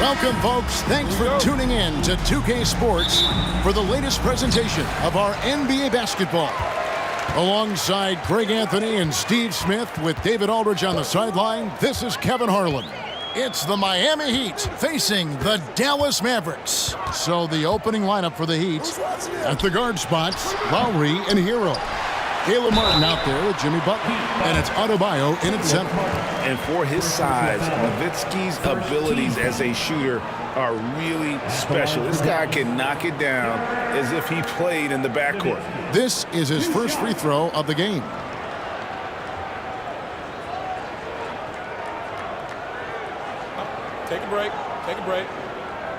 Welcome, folks. Thanks for tuning in to 2K Sports for the latest presentation of our NBA basketball. Alongside Craig Anthony and Steve Smith with David Aldridge on the sideline, this is Kevin Harlan. It's the Miami Heat facing the Dallas Mavericks. So the opening lineup for the Heat at the guard spots, Lowry and Hero. Caleb Martin out there with Jimmy Butler, and it's Adebayo in at center. And for his size, Nowitzki's abilities as a shooter are really special. This guy can knock it down as if he played in the backcourt. This is his first free throw of the game. Take a break. Take a break.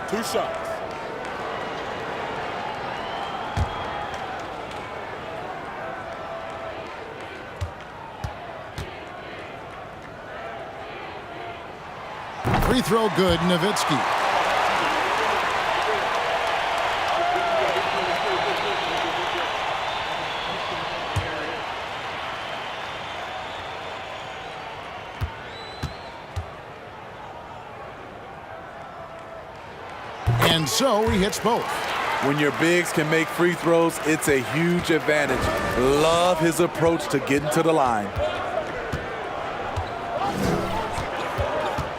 2 shots. Free throw good, Nowitzki. And so he hits both. When your bigs can make free throws, it's a huge advantage. Love his approach to getting to the line.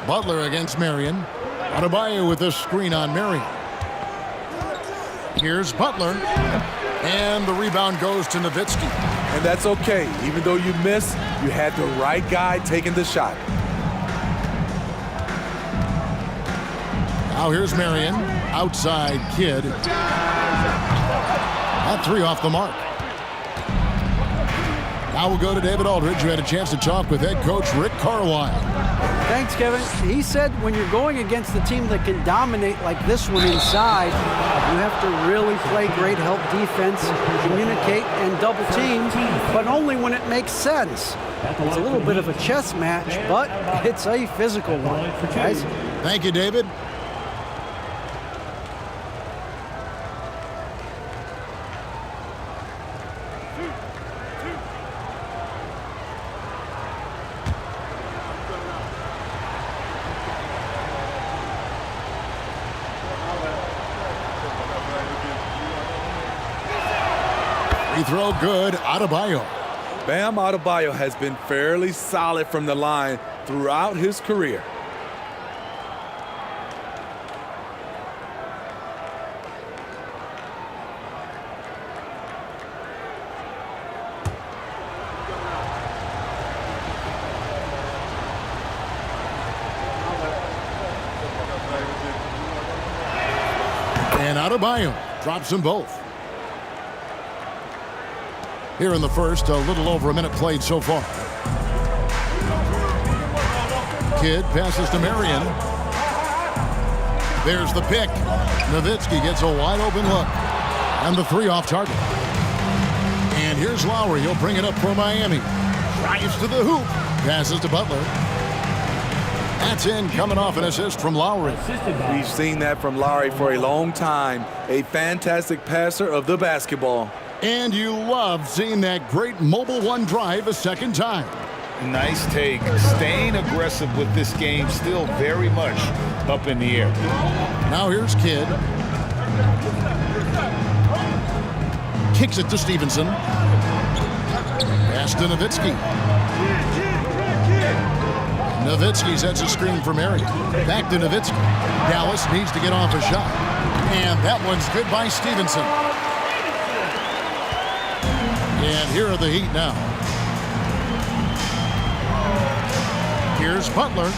Butler against Marion. Adebayo with a screen on Marion. Here's Butler. And the rebound goes to Nowitzki. And that's okay. Even though you miss, you had the right guy taking the shot. Now here's Marion. Outside Kidd. That 3 off the mark. Now we'll go to David Aldridge, who had a chance to talk with head coach Rick Carlisle. Thanks, Kevin. He said when you're going against a team that can dominate like this one inside, you have to really play great help defense, communicate, and double team, but only when it makes sense. It's a little bit of a chess match, but it's a physical one, guys. Thank you, David. Free throw good, Adebayo. Bam Adebayo has been fairly solid from the line throughout his career. And Adebayo drops them both. Here in the first, a little over a minute played so far. Kidd passes to Marion. There's the pick. Nowitzki gets a wide open look. And the 3 off target. And here's Lowry. He'll bring it up for Miami. Drives to the hoop. Passes to Butler. That's in, coming off an assist from Lowry. We've seen that from Lowry for a long time. A fantastic passer of the basketball. And you love seeing that great mobile one drive a second time. Nice take. Staying aggressive with this game, still very much up in the air. Now here's Kidd. Kicks it to Stevenson. Pass to Nowitzki. Nowitzki sets a screen for Marion. Back to Nowitzki. Dallas needs to get off a shot. And that one's good by Stevenson. And here are the Heat now. Here's Butler.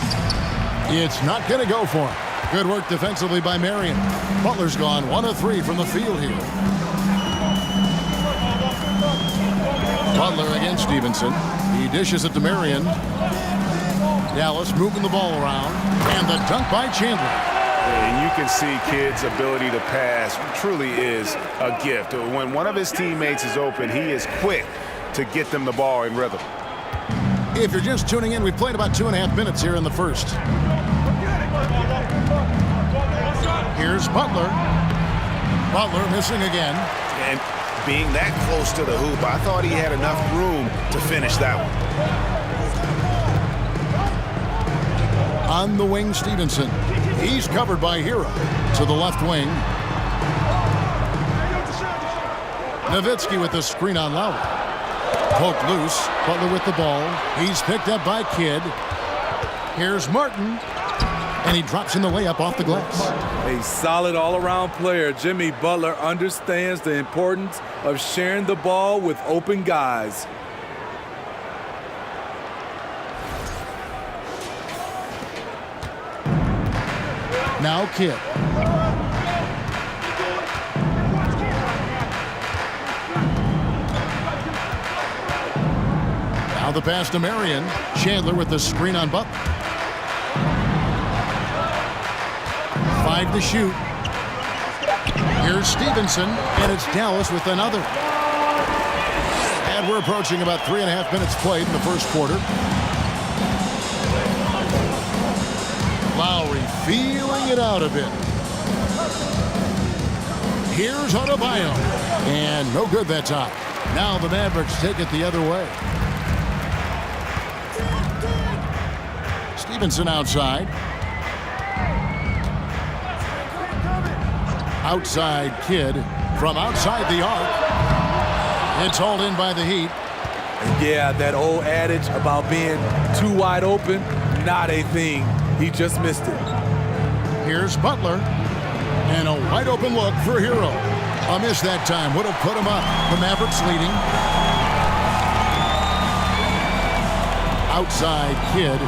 It's not going to go for him. Good work defensively by Marion. Butler's gone 1 of 3 from the field here. Butler against Stevenson. He dishes it to Marion. Dallas moving the ball around. And the dunk by Chandler. And you can see Kidd's ability to pass truly is a gift. When one of his teammates is open, he is quick to get them the ball in rhythm. If you're just tuning in, we've played about 2.5 minutes here in the first. Here's Butler. Butler missing again. And being that close to the hoop, I thought he had enough room to finish that one. On the wing, Stevenson. He's covered by Hero to the left wing. Nowitzki with the screen on Lowry. Poked loose. Butler with the ball. He's picked up by Kidd. Here's Martin. And he drops in the layup off the glass. A solid all-around player. Jimmy Butler understands the importance of sharing the ball with open guys. Now Kidd. Now the pass to Marion. Chandler with the screen on Butler. 5 to shoot. Here's Stevenson, and it's Dallas with another. And we're approaching about 3.5 minutes played in the first quarter. Lowry feeling it out a bit. Here's Adebayo. And no good that time. Now the Mavericks take it the other way. Stevenson outside. Outside Kidd from outside the arc. It's hauled in by the Heat. And yeah, that old adage about being too wide open, not a thing. He just missed it. Here's Butler. And a wide open look for Hero. A miss that time would have put him up. The Mavericks leading. Outside Kidd.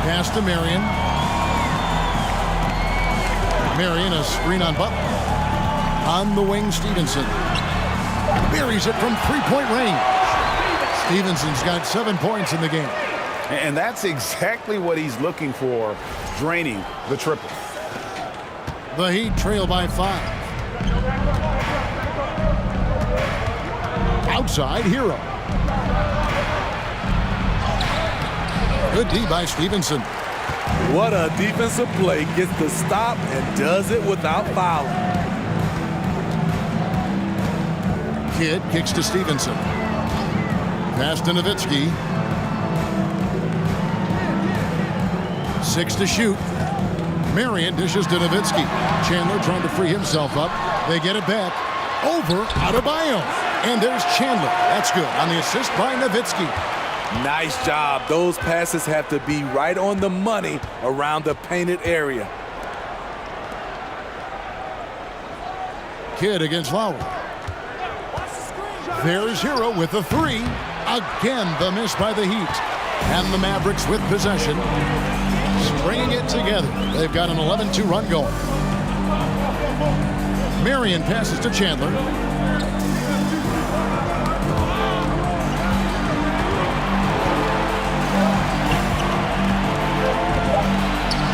Pass to Marion. Marion, a screen on Butler. On the wing, Stevenson. Buries it from three-point range. Stevenson's got 7 points in the game. And that's exactly what he's looking for, draining the triple. The Heat trail by 5. Outside, Hero. Good D by Stevenson. What a defensive play. Gets the stop and does it without fouling. Kidd kicks to Stevenson. Pass to Nowitzki. 6 to shoot. Marion dishes to Nowitzki. Chandler trying to free himself up. They get it back. Over Adebayo. And there's Chandler. That's good on the assist by Nowitzki. Nice job. Those passes have to be right on the money around the painted area. Kidd against Lowry. There's Hero with a 3. Again, the miss by the Heat. And the Mavericks with possession. Stringing it together. They've got an 11-2 run going. Marion passes to Chandler.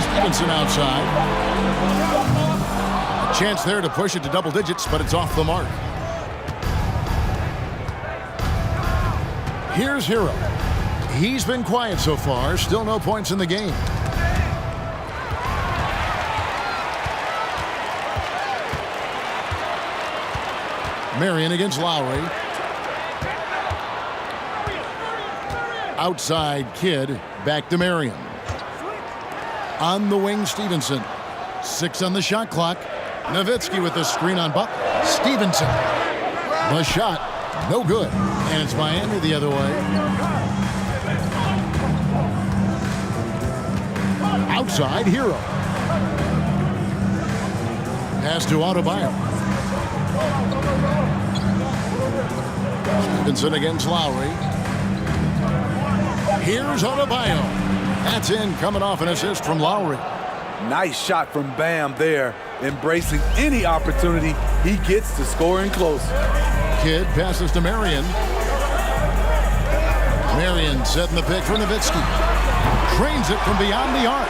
Stevenson outside. A chance there to push it to double digits, but it's off the mark. Here's Hero. He's been quiet so far. Still no points in the game. Marion against Lowry. Outside Kidd. Back to Marion. On the wing, Stevenson. 6 on the shot clock. Nowitzki with the screen on Butler. Stevenson. The shot. No good. And it's Miami the other way. Outside, Hero. Pass to Adebayo. Stevenson against Lowry. Here's Adebayo. That's in, coming off an assist from Lowry. Nice shot from Bam there, embracing any opportunity he gets to scoring close. Kidd passes to Marion. Marion setting the pick for Nowitzki. Drains it from beyond the arc.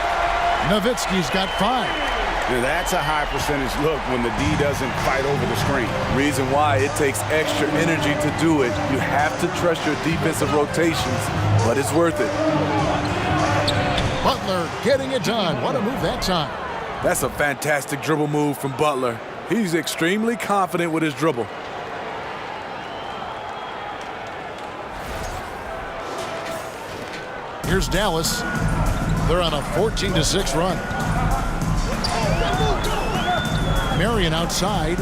Nowitzki's got 5. Now that's a high percentage look when the D doesn't fight over the screen. Reason why it takes extra energy to do it. You have to trust your defensive rotations, but it's worth it. Butler getting it done. What a move that time. That's a fantastic dribble move from Butler. He's extremely confident with his dribble. Here's Dallas. They're on a 14-6 run. Marion outside.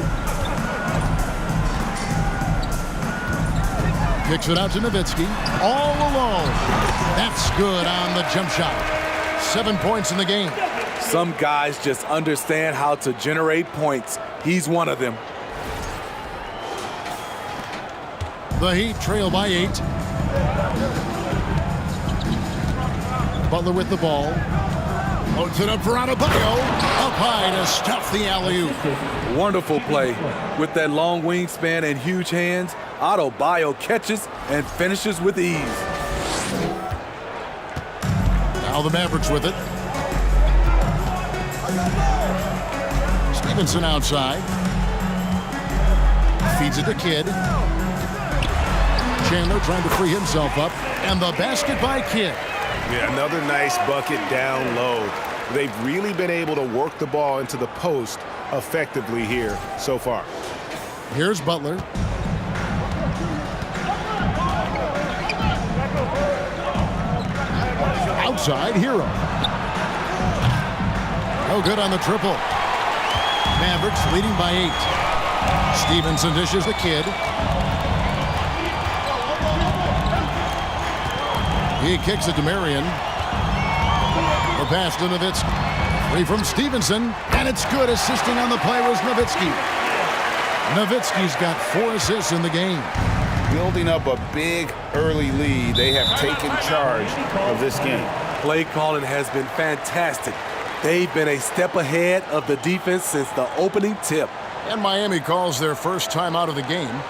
Kicks it out to Nowitzki. All alone. That's good on the jump shot. 7 points in the game. Some guys just understand how to generate points. He's one of them. The Heat trail by 8. Butler with the ball. Loads it up for Adebayo. Up high to stuff the alley-oop. Wonderful play. With that long wingspan and huge hands, Adebayo catches and finishes with ease. Now the Mavericks with it. Stevenson outside. Feeds it to Kidd. Chandler trying to free himself up. And the basket by Kidd. Yeah, another nice bucket down low. They've really been able to work the ball into the post effectively here so far. Here's Butler. Outside, Hero. No good on the triple. Mavericks leading by 8. Stevenson dishes the Kidd. He kicks it to Marion. The pass to Nowitzki. Free from Stevenson, and it's good. Assisting on the play was Nowitzki. Nowitzki's got 4 assists in the game. Building up a big early lead, they have taken charge of this game. Play calling has been fantastic. They've been a step ahead of the defense since the opening tip. And Miami calls their first time out of the game.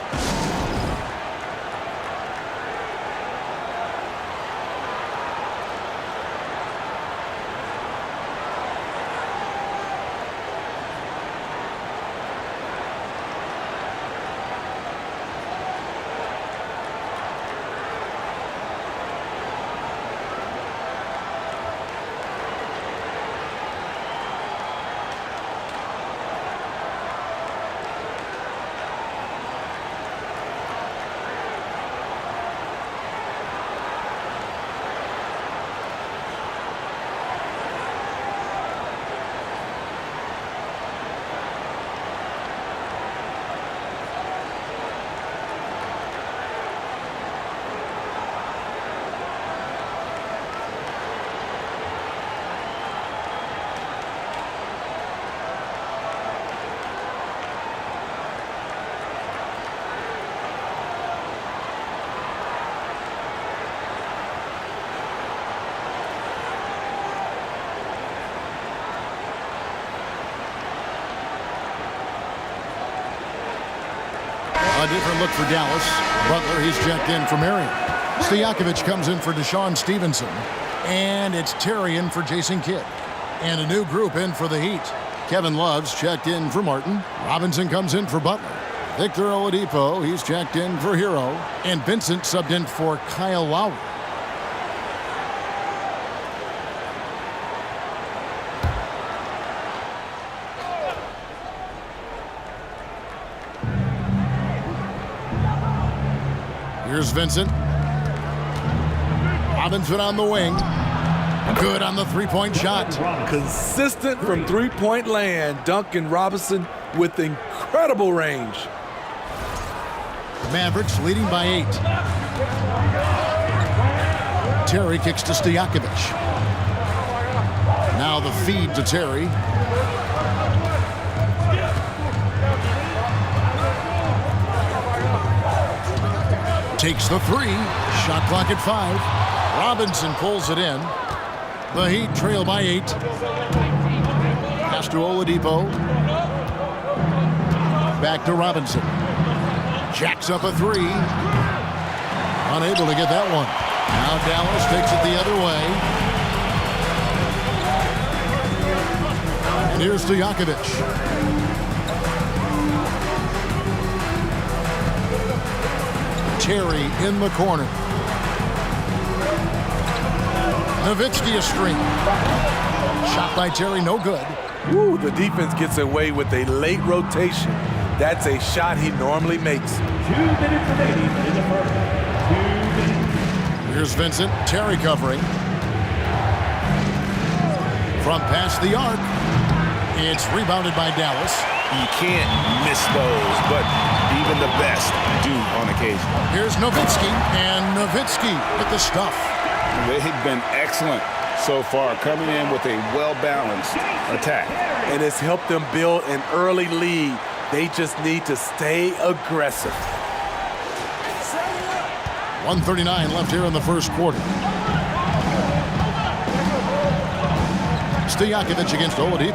A different look for Dallas. Butler, he's checked in for Marion. Stojakovic comes in for Deshaun Stevenson. And it's Terry in for Jason Kidd. And a new group in for the Heat. Kevin Love's checked in for Martin. Robinson comes in for Butler. Victor Oladipo, he's checked in for Hero. And Vincent subbed in for Kyle Lowry. Here's Vincent. Robinson on the wing. Good on the three-point shot. Consistent from three-point land. Duncan Robinson with incredible range. Mavericks leading by 8. Terry kicks to Stojakovic. Now the feed to Terry. Takes the 3. Shot clock at 5. Robinson pulls it in. The Heat trail by 8. Pass to Oladipo. Back to Robinson. Jacks up a 3. Unable to get that one. Now Dallas takes it the other way. And here's Stojakovic. Terry in the corner. Nowitzki a string. Shot by Terry, no good. Ooh, the defense gets away with a late rotation. That's a shot he normally makes. 2 minutes remaining in the first. 2 minutes. Here's Vincent. Terry covering. From past the arc, it's rebounded by Dallas. You can't miss those, but even the best do on occasion. Here's Nowitzki, and Nowitzki with the stuff. They've been excellent so far, coming in with a well-balanced attack. And it's helped them build an early lead. They just need to stay aggressive. 1:39 left here in the first quarter. Stojakovic against Oladipo.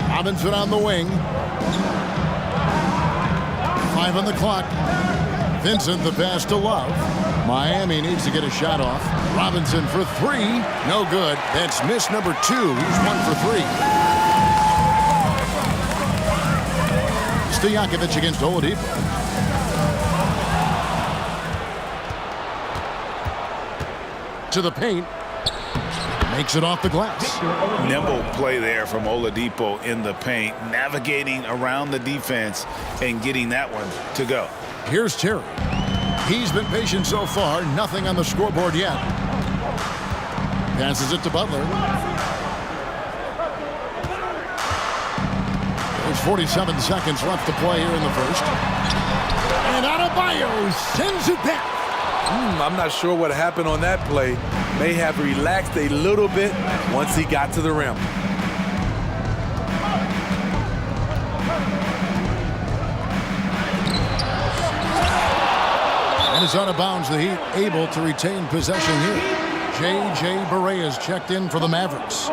Robinson on the wing. 5 on the clock. Vincent the pass to Love. Miami needs to get a shot off. Robinson for 3. No good. That's miss number 2. He's 1 for 3. Stojakovic against Oladipo. To the paint. Makes it off the glass. Nimble play there from Oladipo in the paint, navigating around the defense and getting that one to go. Here's Terry. He's been patient so far. Nothing on the scoreboard yet. Passes it to Butler. There's 47 seconds left to play here in the first. And Adebayo sends it back. I'm not sure what happened on that play. May have relaxed a little bit once he got to the rim. And it's out of bounds. The Heat able to retain possession here. J.J. Barea checked in for the Mavericks.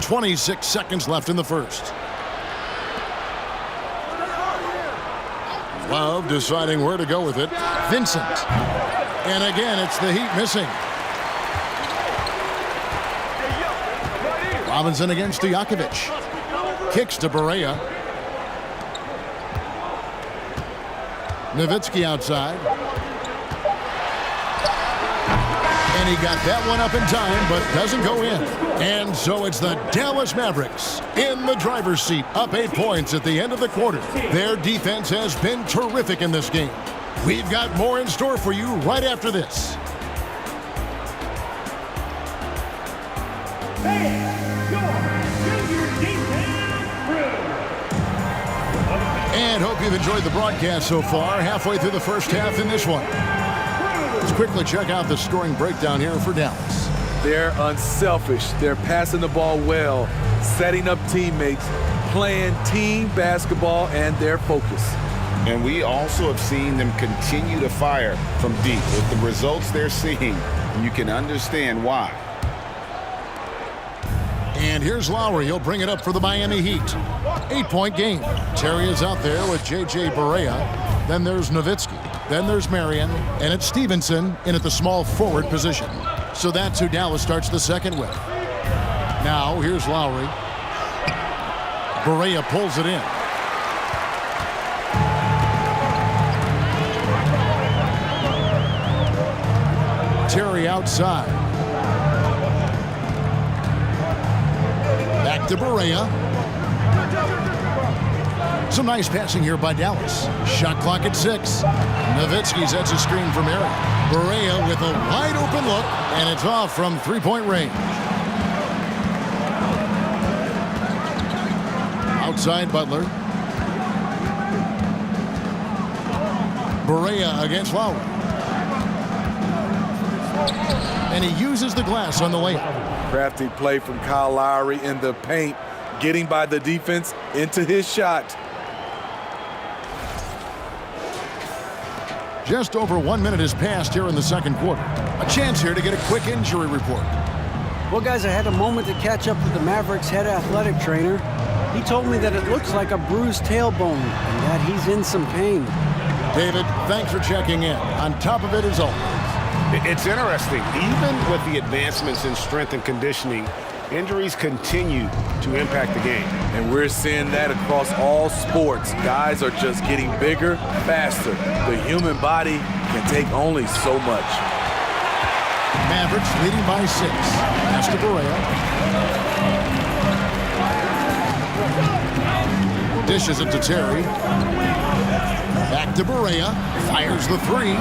26 seconds left in the first. Love deciding where to go with it. Vincent. And again, it's the Heat missing. Robinson against Stojakovic. Kicks to Barea. Nowitzki outside. And he got that one up in time, but doesn't go in. And so it's the Dallas Mavericks in the driver's seat, up 8 points at the end of the quarter. Their defense has been terrific in this game. We've got more in store for you right after this. And hope you've enjoyed the broadcast so far. Halfway through the first half in this one. Let's quickly check out the scoring breakdown here for Dallas. They're unselfish. They're passing the ball well, setting up teammates, playing team basketball, and their focus. And we also have seen them continue to fire from deep. With the results they're seeing, you can understand why. And here's Lowry. He'll bring it up for the Miami Heat. 8-point game. Terry is out there with J.J. Barea. Then there's Nowitzki. Then there's Marion. And it's Stevenson in at the small forward position. So that's who Dallas starts the second with. Now, here's Lowry. Barea pulls it in. Terry outside. Back to Barea. Some nice passing here by Dallas. Shot clock at 6. Nowitzki sets a screen for Marion. Barea with a wide open look, and it's off from three-point range. Outside Butler. Barea against Lowry. And he uses the glass on the layup. Crafty play from Kyle Lowry in the paint, getting by the defense into his shot. Just over 1 minute has passed here in the second quarter. A chance here to get a quick injury report. Well, guys, I had a moment to catch up with the Mavericks head athletic trainer. He told me that it looks like a bruised tailbone and that he's in some pain. David, thanks for checking in. On top of it as always. It's interesting. Even with the advancements in strength and conditioning, Injuries continue to impact the game. And we're seeing that across all sports. Guys are just getting bigger, faster. The human body can take only so much. Mavericks leading by 6. Pass to Barea. Dishes it to Terry. Back to Barea. Fires the 3.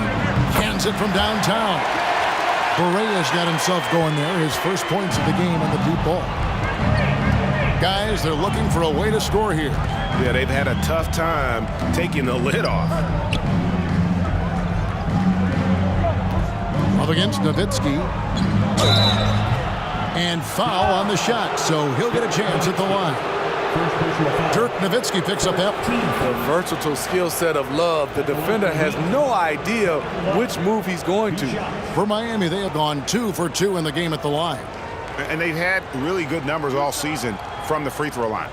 Cans it from downtown. Barea's got himself going there. His first points of the game on the deep ball. Guys, they're looking for a way to score here. Yeah, they've had a tough time taking the lid off. Up against Nowitzki. And foul on the shot, so he'll get a chance at the line. Dirk Nowitzki picks up that. The versatile skill set of Love. The defender has no idea which move he's going to. For Miami, they have gone 2 for 2 in the game at the line. And they've had really good numbers all season from the free throw line.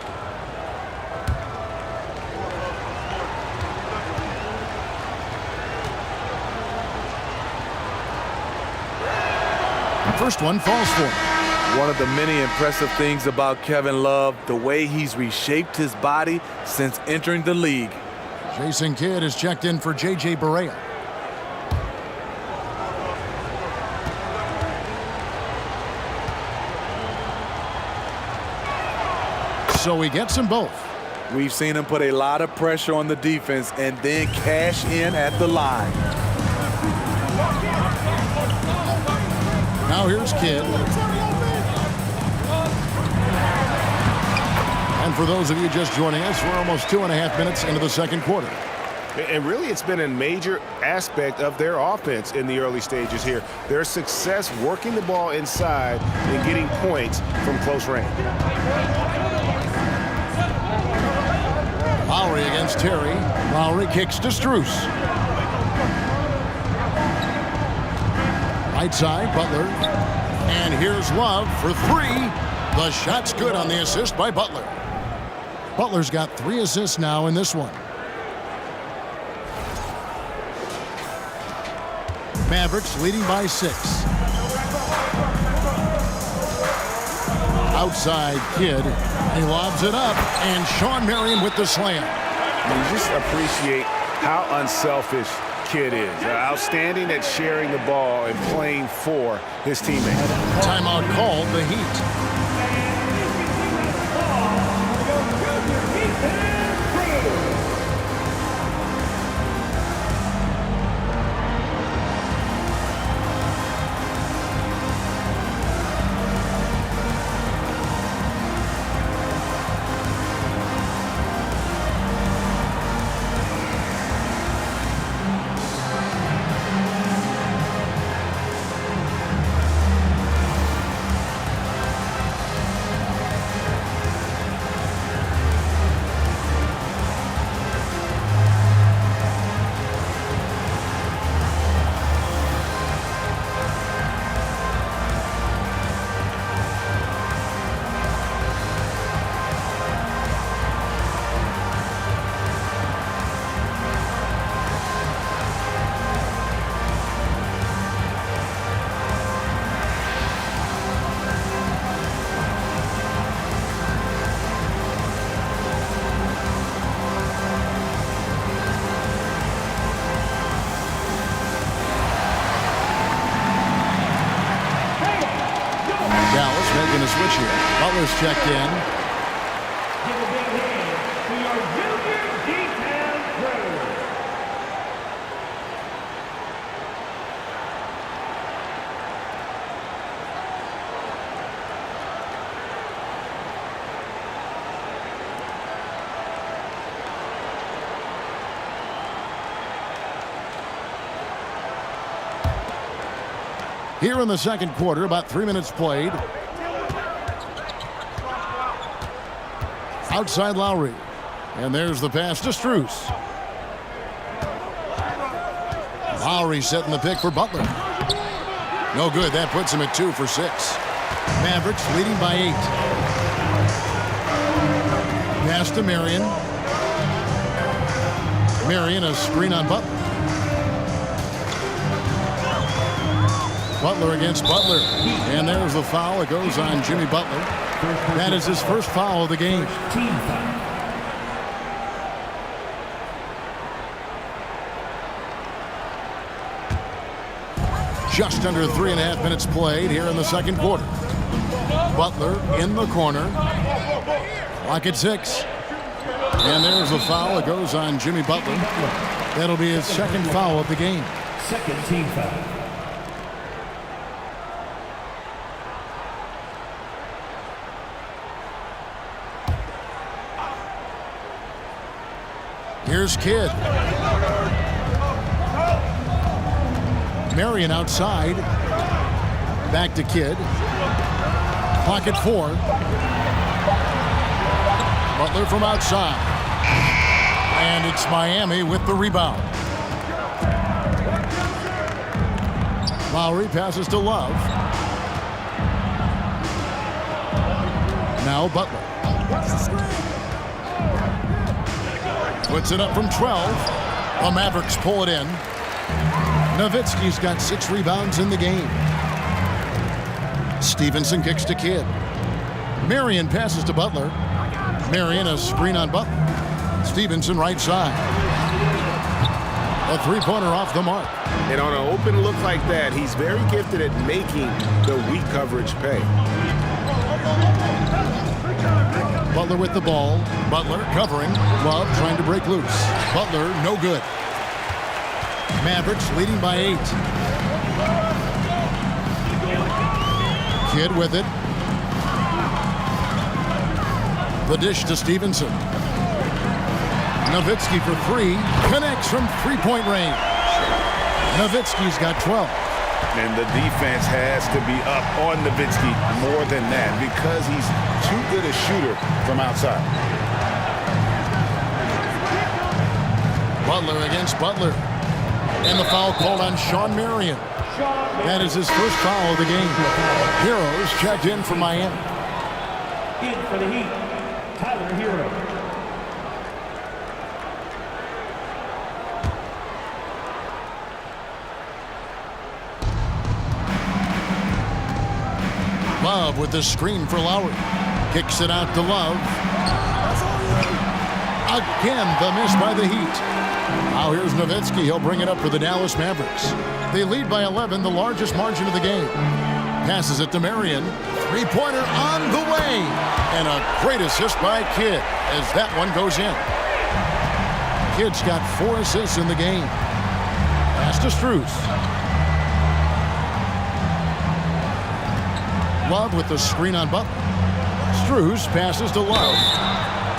First one falls for him. One of the many impressive things about Kevin Love, the way he's reshaped his body since entering the league. Jason Kidd is checked in for J.J. Barea. So he gets them both. We've seen him put a lot of pressure on the defense and then cash in at the line. Now here's Kidd. And for those of you just joining us, we're almost 2.5 minutes into the second quarter. And really, it's been a major aspect of their offense in the early stages here. Their success working the ball inside and getting points from close range. Lowry against Terry. Lowry kicks to Strus. Right side, Butler. And here's Love for 3. The shot's good on the assist by Butler. Butler's got 3 assists now in this one. Mavericks leading by 6. Outside Kidd. He lobs it up, and Sean Marion with the slam. You just appreciate how unselfish Kidd is. Outstanding at sharing the ball and playing for his teammates. Timeout called, the Heat. Making a switch here. Butler's checked in. Here in the second quarter, about 3 minutes played. Outside Lowry. And there's the pass to Strus. Lowry setting the pick for Butler. No good. That puts him at 2 for 6. Mavericks leading by 8. Pass to Marion. Marion, a screen on Butler. Butler against Butler. And there's the foul. It goes on Jimmy Butler. That is his first foul of the game. Team foul. Just under 3.5 minutes played here in the second quarter. Butler in the corner. Clock at 6. And there's the foul. It goes on Jimmy Butler. That'll be his second foul of the game. Second team foul. Here's Kidd. Marion outside. Back to Kidd. Clock at 4. Butler from outside. And it's Miami with the rebound. Lowry passes to Love. Now Butler. Puts it up from 12. The Mavericks pull it in. Nowitzki's got 6 rebounds in the game. Stevenson kicks to Kidd. Marion passes to Butler. Marion a screen on Butler. Stevenson right side. A three-pointer off the mark. And on an open look like that, he's very gifted at making the weak coverage pay. Butler with the ball. Butler covering. Love trying to break loose. Butler no good. Mavericks leading by 8. Kidd with it. The dish to Stevenson. Nowitzki for 3. Connects from three-point range. Nowitzki's got 12. And the defense has to be up on Nowitzki more than that because he's too good a shooter from outside. Butler against Butler. And the foul called on Sean Marion. That is his first foul of the game. Heroes checked in for Miami. In for the Heat, Tyler Hero. Love with the screen for Lowry. Kicks it out to Love. Again, the miss by the Heat. Now here's Nowitzki. He'll bring it up for the Dallas Mavericks. They lead by 11, the largest margin of the game. Passes it to Marion. Three-pointer on the way. And a great assist by Kidd as that one goes in. Kidd's got 4 assists in the game. Pass to Strus. Love with the screen on Butler. Strus passes to Love.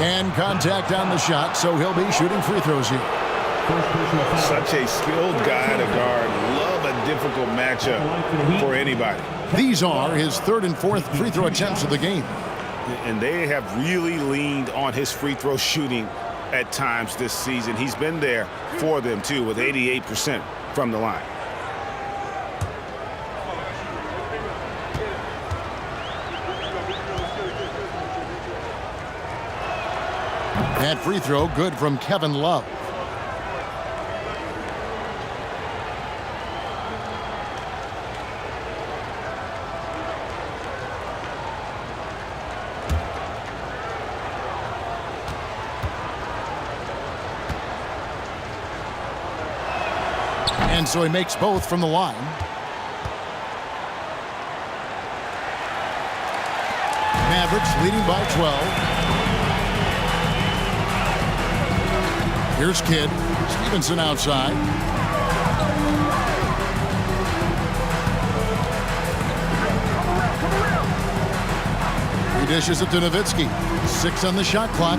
And contact on the shot, so he'll be shooting free throws here. Such a skilled guy to guard. Love a difficult matchup for anybody. These are his 3rd and 4th free throw attempts of the game. And they have really leaned on his free throw shooting at times this season. He's been there for them, too, with 88% from the line. That free throw good from Kevin Love. And so he makes both from the line. Mavericks leading by 12. Here's Kidd. Stevenson outside. He dishes it to Nowitzki. 6 on the shot clock.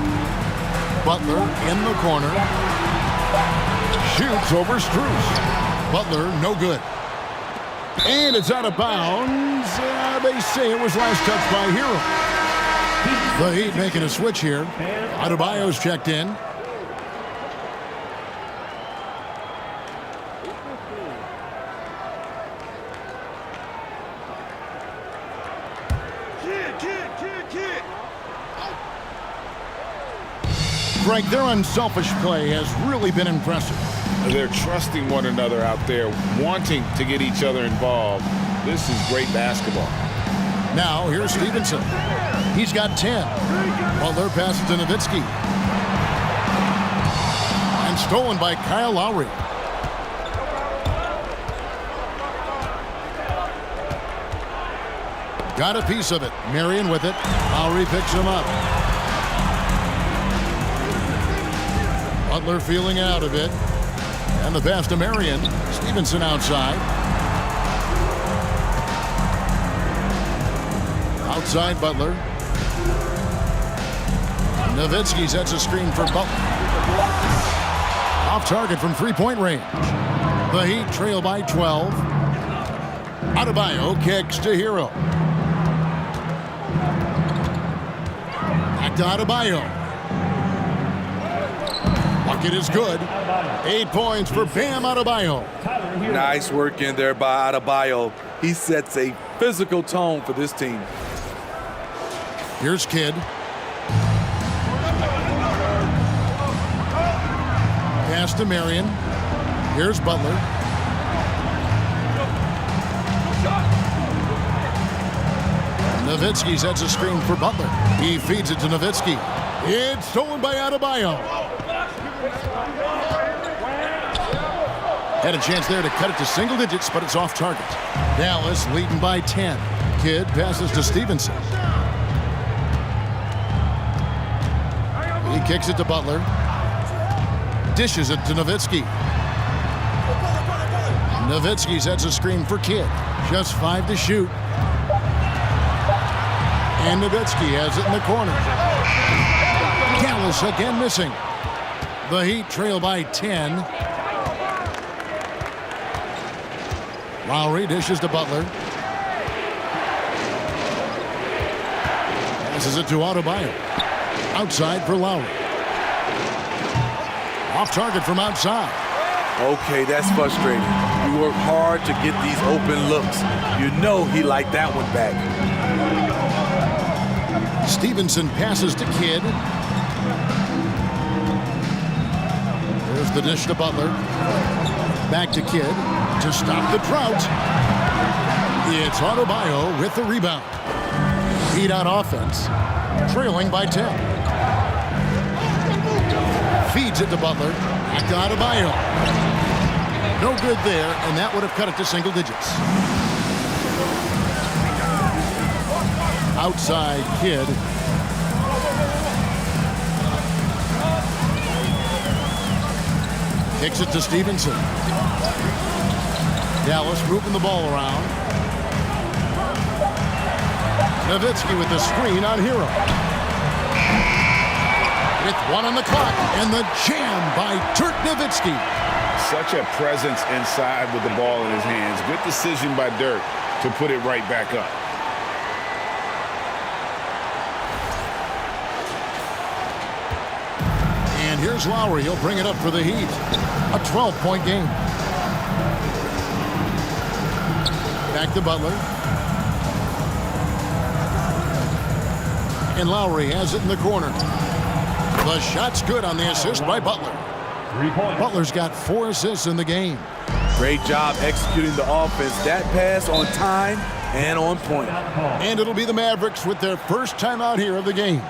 Butler in the corner. Shoots over Strus. Butler no good. And it's out of bounds. They say it was last touched by Hero. The Heat making a switch here. Adebayo's checked in. Greg, their unselfish play has really been impressive. They're trusting one another out there, wanting to get each other involved. This is great basketball. Now, here's Stevenson. He's got 10. Butler passes to Nowitzki. And stolen by Kyle Lowry. Got a piece of it. Marion with it. Lowry picks him up. Butler feeling out a bit. And the pass to Marion. Stevenson outside. Outside Butler. Nowitzki sets a screen for Butler. Off target from three-point range. The Heat trail by 12. Adebayo kicks to Hero. Back to Adebayo. Bucket is good. 8 points for Bam Adebayo. Nice work in there by Adebayo. He sets a physical tone for this team. Here's Kidd. Pass to Marion. Here's Butler. Nowitzki sets a screen for Butler. He feeds it to Nowitzki. It's stolen by Adebayo. Had a chance there to cut it to single digits, but it's off target. Dallas leading by 10. Kidd passes to Stevenson. He kicks it to Butler. Dishes it to Nowitzki. Nowitzki sets a screen for Kidd. Just 5 to shoot. And Nowitzki has it in the corner. Dallas again missing. The Heat trail by 10. Lowry dishes to Butler. Passes it to Adebayo. Outside for Lowry. Off target from outside. Okay, that's frustrating. You work hard to get these open looks. You know he liked that one back. Stevenson passes to Kidd. There's the dish to Butler. Back to Kidd to stop the drought. It's Adebayo with the rebound. Heat on offense, trailing by 10. Feeds it to Butler. Back to Adebayo. No good there, and that would have cut it to single digits. Outside Kidd. Kicks it to Stevenson. Dallas moving the ball around. Nowitzki with the screen on Hero. With 1 on the clock, and the jam by Dirk Nowitzki. Such a presence inside with the ball in his hands. Good decision by Dirk to put it right back up. And here's Lowry. He'll bring it up for the Heat. A 12-point game. Back to Butler. And Lowry has it in the corner. The shot's good on the assist by Butler. 3 points. Butler's got 4 assists in the game. Great job executing the offense. That pass on time and on point. And it'll be the Mavericks with their first time out here of the game.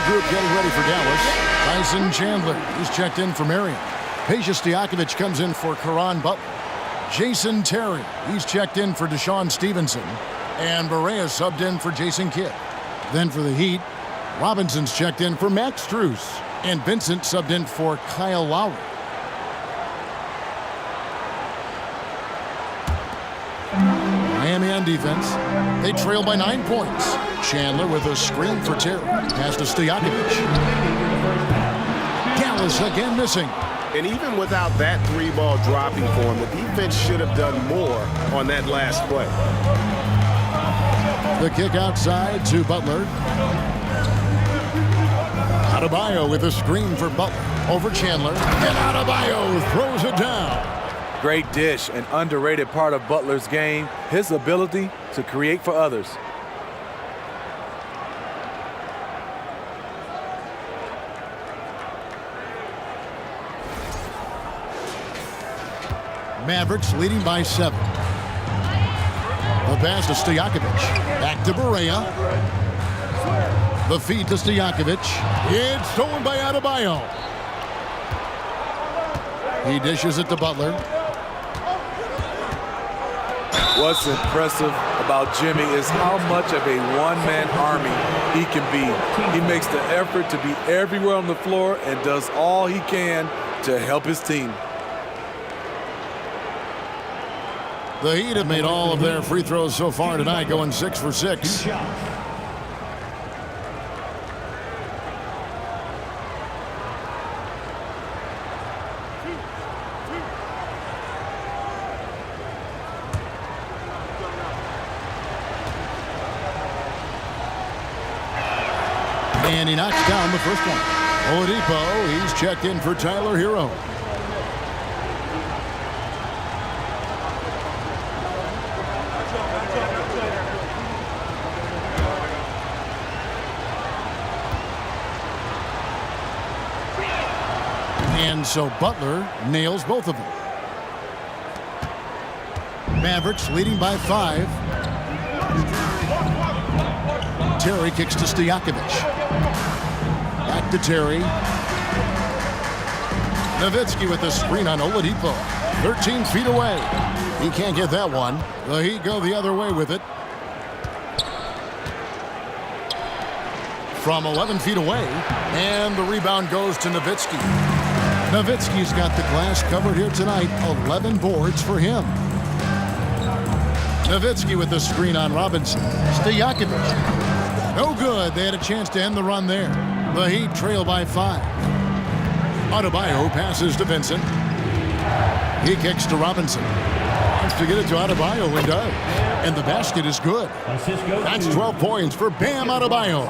group getting ready for Dallas. Tyson Chandler, he's checked in for Marion. Peja Stojakovic comes in for Karan Butler. Jason Terry, he's checked in for Deshaun Stevenson. And Barea subbed in for Jason Kidd. Then for the Heat, Robinson's checked in for Max Strus. And Vincent subbed in for Kyle Lowry. Miami on defense. They trail by 9 points. Chandler with a screen for Terry. Pass to Stojakovic. Dallas again missing. And even without that 3-ball dropping for him, the defense should have done more on that last play. The kick outside to Butler. Adebayo with a screen for Butler. Over Chandler. And Adebayo throws it down. Great dish, an underrated part of Butler's game, his ability to create for others. Mavericks leading by 7. The pass to Stojakovic. Back to Barea. The feed to Stojakovic. It's stolen by Adebayo. He dishes it to Butler. What's impressive about Jimmy is how much of a one-man army he can be. He makes the effort to be everywhere on the floor and does all he can to help his team. The Heat have made all of their free throws so far tonight, going 6 for 6. And he knocks down the first one. Oladipo, he's checked in for Tyler Hero. And so Butler nails both of them. Mavericks leading by 5. Terry kicks to Stojakovic. Back to Terry. Nowitzki with the screen on Oladipo. 13 feet away. He can't get that one. The Heat go the other way with it. From 11 feet away. And the rebound goes to Nowitzki. Nowitzki's got the glass covered here tonight. 11 boards for him. Nowitzki with the screen on Robinson. Stojakovic. No good. They had a chance to end the run there. The Heat trail by 5. Adebayo passes to Vincent. He kicks to Robinson. Wants to get it to Adebayo and does. And the basket is good. That's 12 points for Bam Adebayo.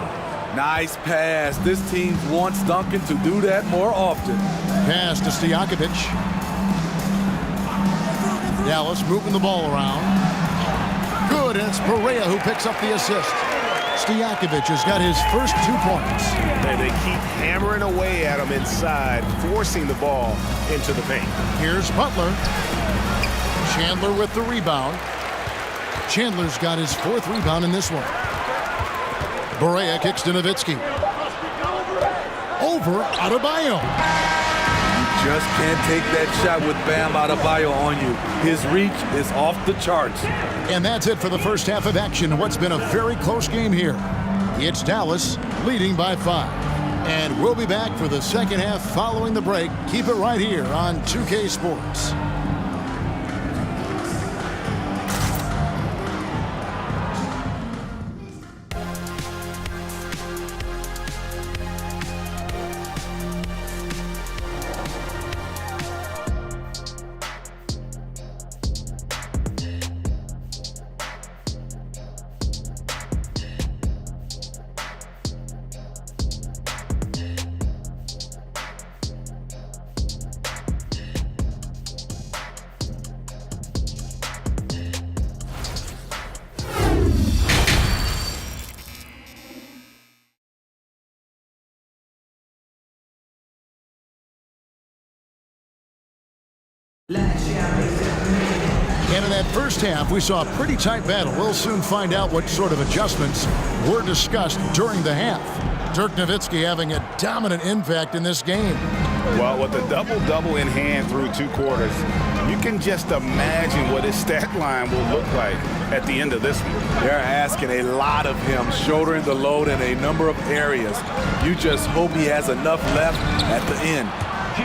Nice pass. This team wants Duncan to do that more often. Pass to Stojakovic. Dallas moving the ball around. Good, and it's Barea who picks up the assist. Stojakovic has got his first 2 points. And they keep hammering away at him inside, forcing the ball into the paint. Here's Butler. Chandler with the rebound. Chandler's got his 4th rebound in this one. Barea kicks to Nowitzki. Over Adebayo. You just can't take that shot with Bam Adebayo on you. His reach is off the charts. And that's it for the first half of action. What's been a very close game here. It's Dallas leading by 5. And we'll be back for the second half following the break. Keep it right here on 2K Sports. And in that first half, we saw a pretty tight battle. We'll soon find out what sort of adjustments were discussed during the half. Dirk Nowitzki having a dominant impact in this game. Well, with the double-double in hand through 2 quarters, you can just imagine what his stat line will look like at the end of this one. They're asking a lot of him, shouldering the load in a number of areas. You just hope he has enough left at the end.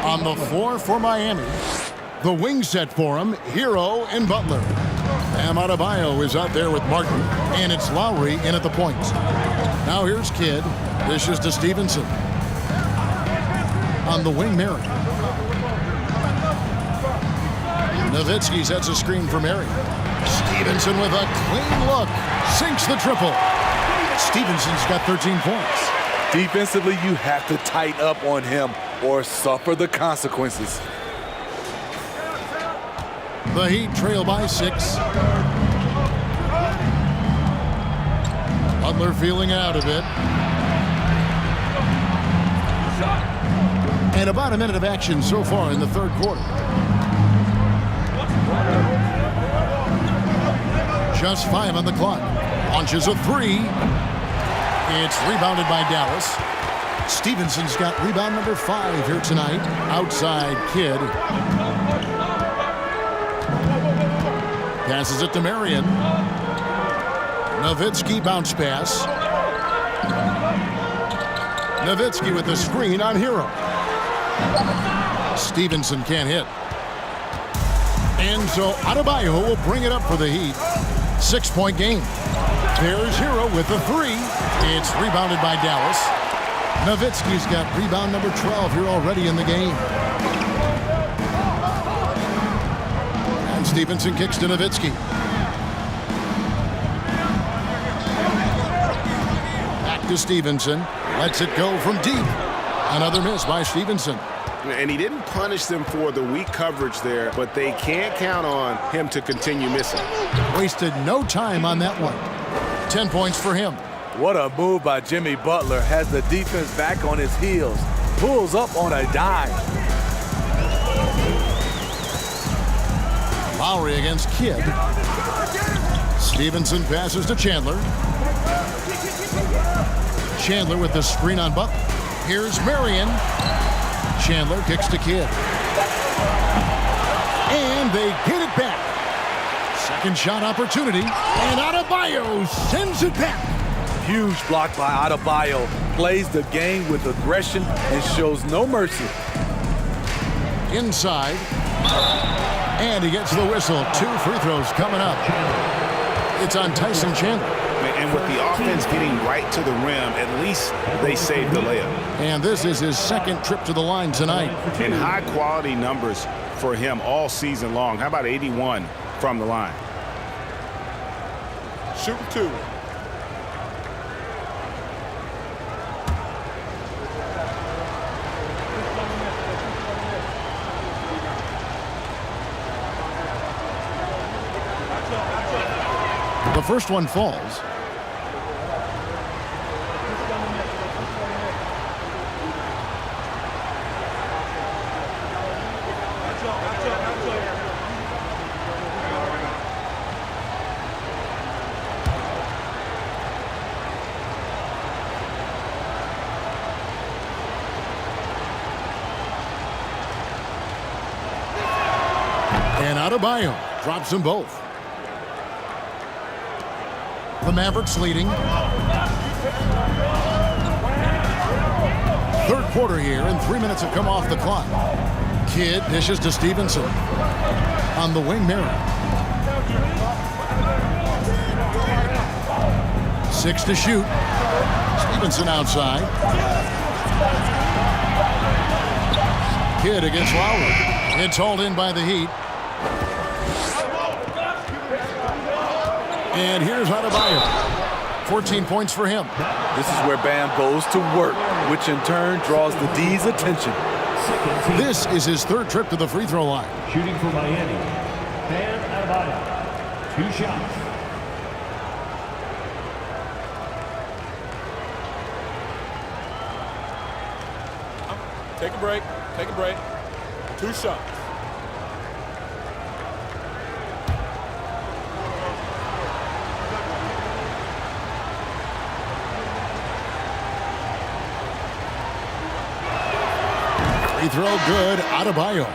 On the floor for Miami, the wing set for him, Hero and Butler. Bam Adebayo is out there with Martin, and it's Lowry in at the point. Now here's Kidd. Dishes to Stevenson. On the wing, Mary. Nowitzki sets a screen for Mary. Stevenson with a clean look. Sinks the triple. Stevenson's got 13 points. Defensively, you have to tighten up on him or suffer the consequences. The Heat trail by 6. Butler feeling out of it. And about a minute of action so far in the 3rd quarter. Just 5 on the clock. Launches a 3. It's rebounded by Dallas. Stevenson's got rebound number 5 here tonight. Outside Kidd. Passes it to Marion. Nowitzki bounce pass. Nowitzki with the screen on Hero. Stevenson can't hit. And so Adebayo will bring it up for the Heat. 6-point game. There's Hero with the 3. It's rebounded by Dallas. Nowitzki's got rebound number 12 here already in the game. And Stevenson kicks to Nowitzki. Back to Stevenson. Lets it go from deep. Another miss by Stevenson. And he didn't punish them for the weak coverage there, but they can't count on him to continue missing. Wasted no time on that one. 10 points for him. What a move by Jimmy Butler. Has the defense back on his heels. Pulls up on a dime. Lowry against Kidd. Stevenson passes to Chandler. Chandler with the screen on Butler. Here's Marion. Chandler kicks to Kidd. And they get it back. Second shot opportunity. And Adebayo sends it back. Huge block by Adebayo. Plays the game with aggression and shows no mercy. Inside. And he gets the whistle. 2 free throws coming up. It's on Tyson Chandler. And with the offense getting right to the rim, at least they saved the layup. And this is his 2nd trip to the line tonight. And high-quality numbers for him all season long. How about 81 from the line? Shooting 2. The first one falls. And Adebayo drops them both. The Mavericks leading. 3rd quarter here, and 3 minutes have come off the clock. Kidd dishes to Stevenson. On the wing, Mary. 6 to shoot. Stevenson outside. Kidd against Lowry. It's hauled in by the Heat. And here's Adebayo. 14 points for him. This is where Bam goes to work, which in turn draws the D's attention. This is his 3rd trip to the free throw line. Shooting for Miami, Bam Adebayo. 2 shots. Take a break. Take a break. 2 shots. Free throw good. Adebayo.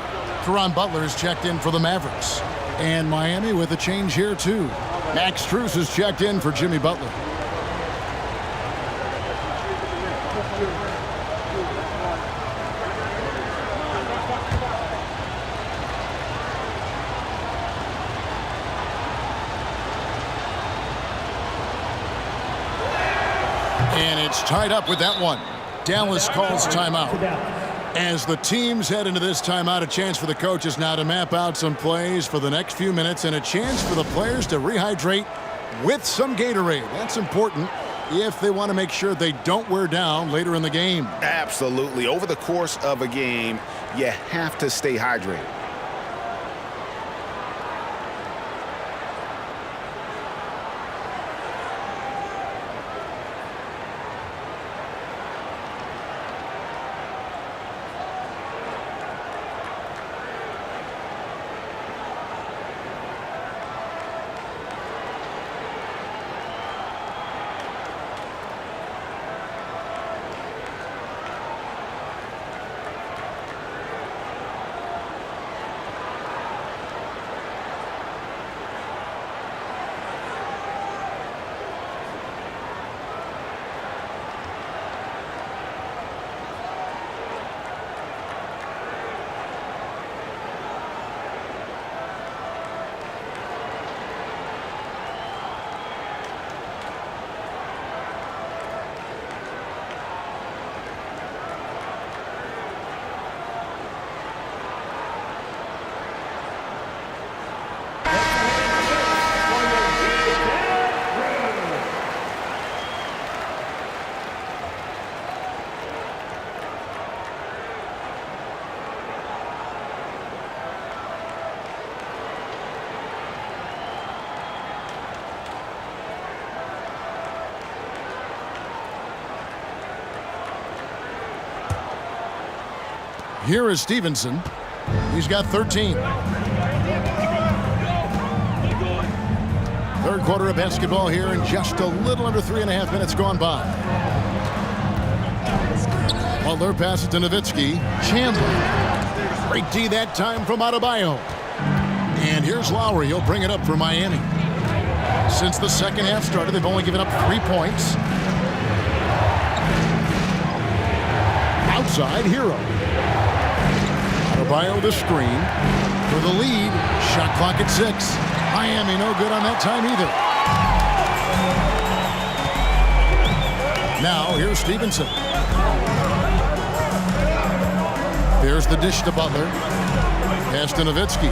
Caron Butler's checked in for the Mavericks. And Miami with a change here, too. Max Strus is checked in for Jimmy Butler. And it's tied up with that one. Dallas calls timeout. As the teams head into this timeout, a chance for the coaches now to map out some plays for the next few minutes and a chance for the players to rehydrate with some Gatorade. That's important if they want to make sure they don't wear down later in the game. Absolutely. Over the course of a game, you have to stay hydrated. Here is Stevenson. He's got 13. Third quarter of basketball here, and just a little under 3.5 minutes gone by. Butler passes to Nowitzki. Chandler. Great D that time from Adebayo. And here's Lowry. He'll bring it up for Miami. Since the second half started, they've only given up 3 points. Outside, Hero. Adebayo the screen for the lead. Shot clock at 6. Miami no good on that time either. Now here's Stevenson. There's the dish to Butler. Pass to Nowitzki.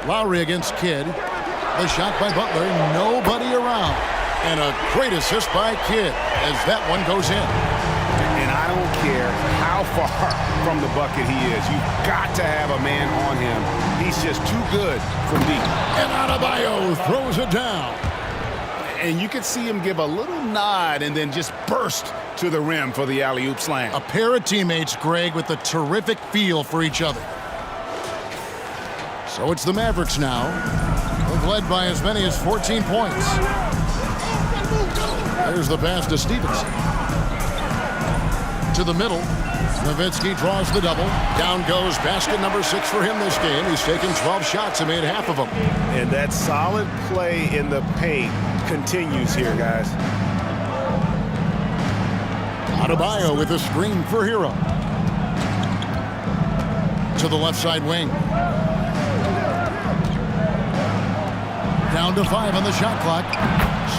Lowry against Kidd. The shot by Butler. Nobody around. And a great assist by Kidd as that one goes in. And I don't care how far from the bucket he is. You've got to have a man on him. He's just too good from deep. And Adebayo throws it down. And you could see him give a little nod and then just burst to the rim for the alley-oop slam. A pair of teammates, Greg, with a terrific feel for each other. So it's the Mavericks now. They've led by as many as 14 points. There's the pass to Stevenson. To the middle. Nowitzki draws the double. Down goes basket number 6 for him this game. He's taken 12 shots and made half of them. And that solid play in the paint continues here, guys. Adebayo with a screen for Hero. To the left side wing. Down to 5 on the shot clock.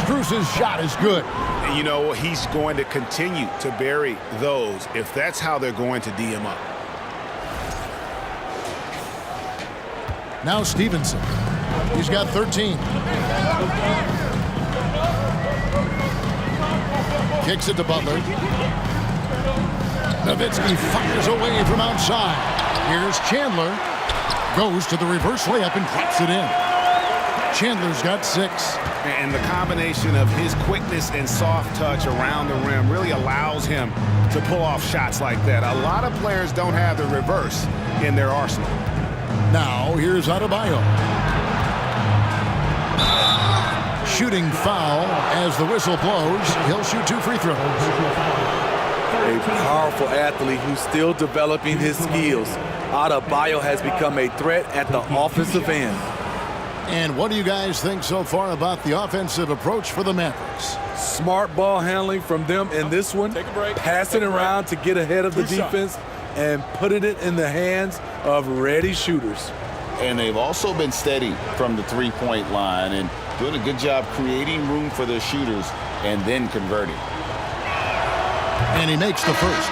Strus's shot is good. And you know, he's going to continue to bury those if that's how they're going to D him up. Now Stevenson. He's got 13. Kicks it to Butler. Nowitzki fires away from outside. Here's Chandler. Goes to the reverse layup and drops it in. Chandler's got 6. And the combination of his quickness and soft touch around the rim really allows him to pull off shots like that. A lot of players don't have the reverse in their arsenal. Now here's Adebayo. Shooting foul as the whistle blows. He'll shoot 2 free throws. a powerful athlete who's still developing his skills. Adebayo has become a threat at the offensive end. And what do you guys think so far about the offensive approach for the Mavericks? Smart ball handling from them in this one. Take a break. Passing around to get ahead of the Two shots. defense and putting it in the hands of ready shooters. And they've also been steady from the three-point line and doing a good job creating room for their shooters and then converting. And he makes the first.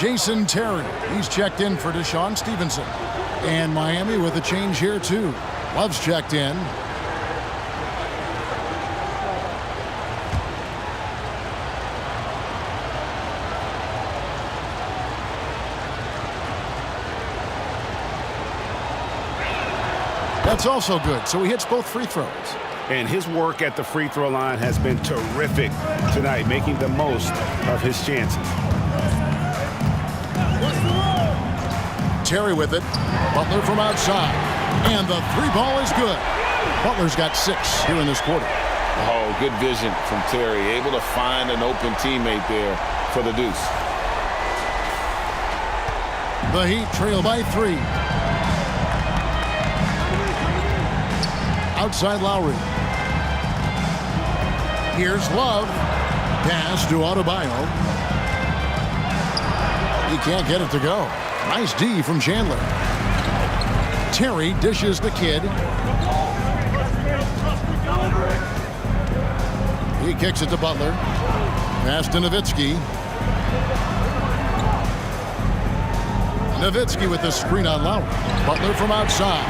Jason Terry, he's checked in for Deshaun Stevenson. And Miami with a change here too. Love's checked in. That's also good, so he hits both free throws. And his work at the free throw line has been terrific tonight, making the most of his chances. Terry with it. Butler from outside. And the three ball is good. Butler's got 6 here in this quarter. Oh, good vision from Terry. Able to find an open teammate there for the deuce. The Heat trail by 3. Outside Lowry. Here's Love. Pass to Adebayo. He can't get it to go. Nice D from Chandler. Terry dishes the kid. He kicks it to Butler. Pass to Nowitzki. Nowitzki with the screen on Lowry. Butler from outside.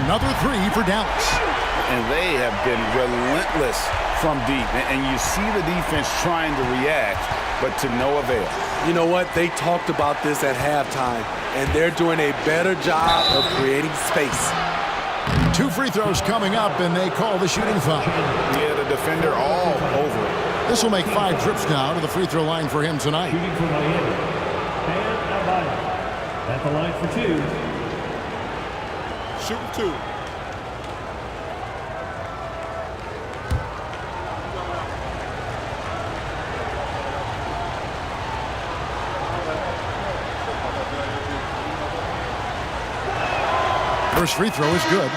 Another 3 for Dallas. And they have been relentless from deep. And you see the defense trying to react, but to no avail. You know what? They talked about this at halftime, and they're doing a better job of creating space. 2 free throws coming up, and they call the shooting foul. Yeah, the defender all over it. This will make 5 trips now to the free throw line for him tonight. Shooting for Miami, Bam Adebayo. At the line for 2. Shooting 2. First free throw is good.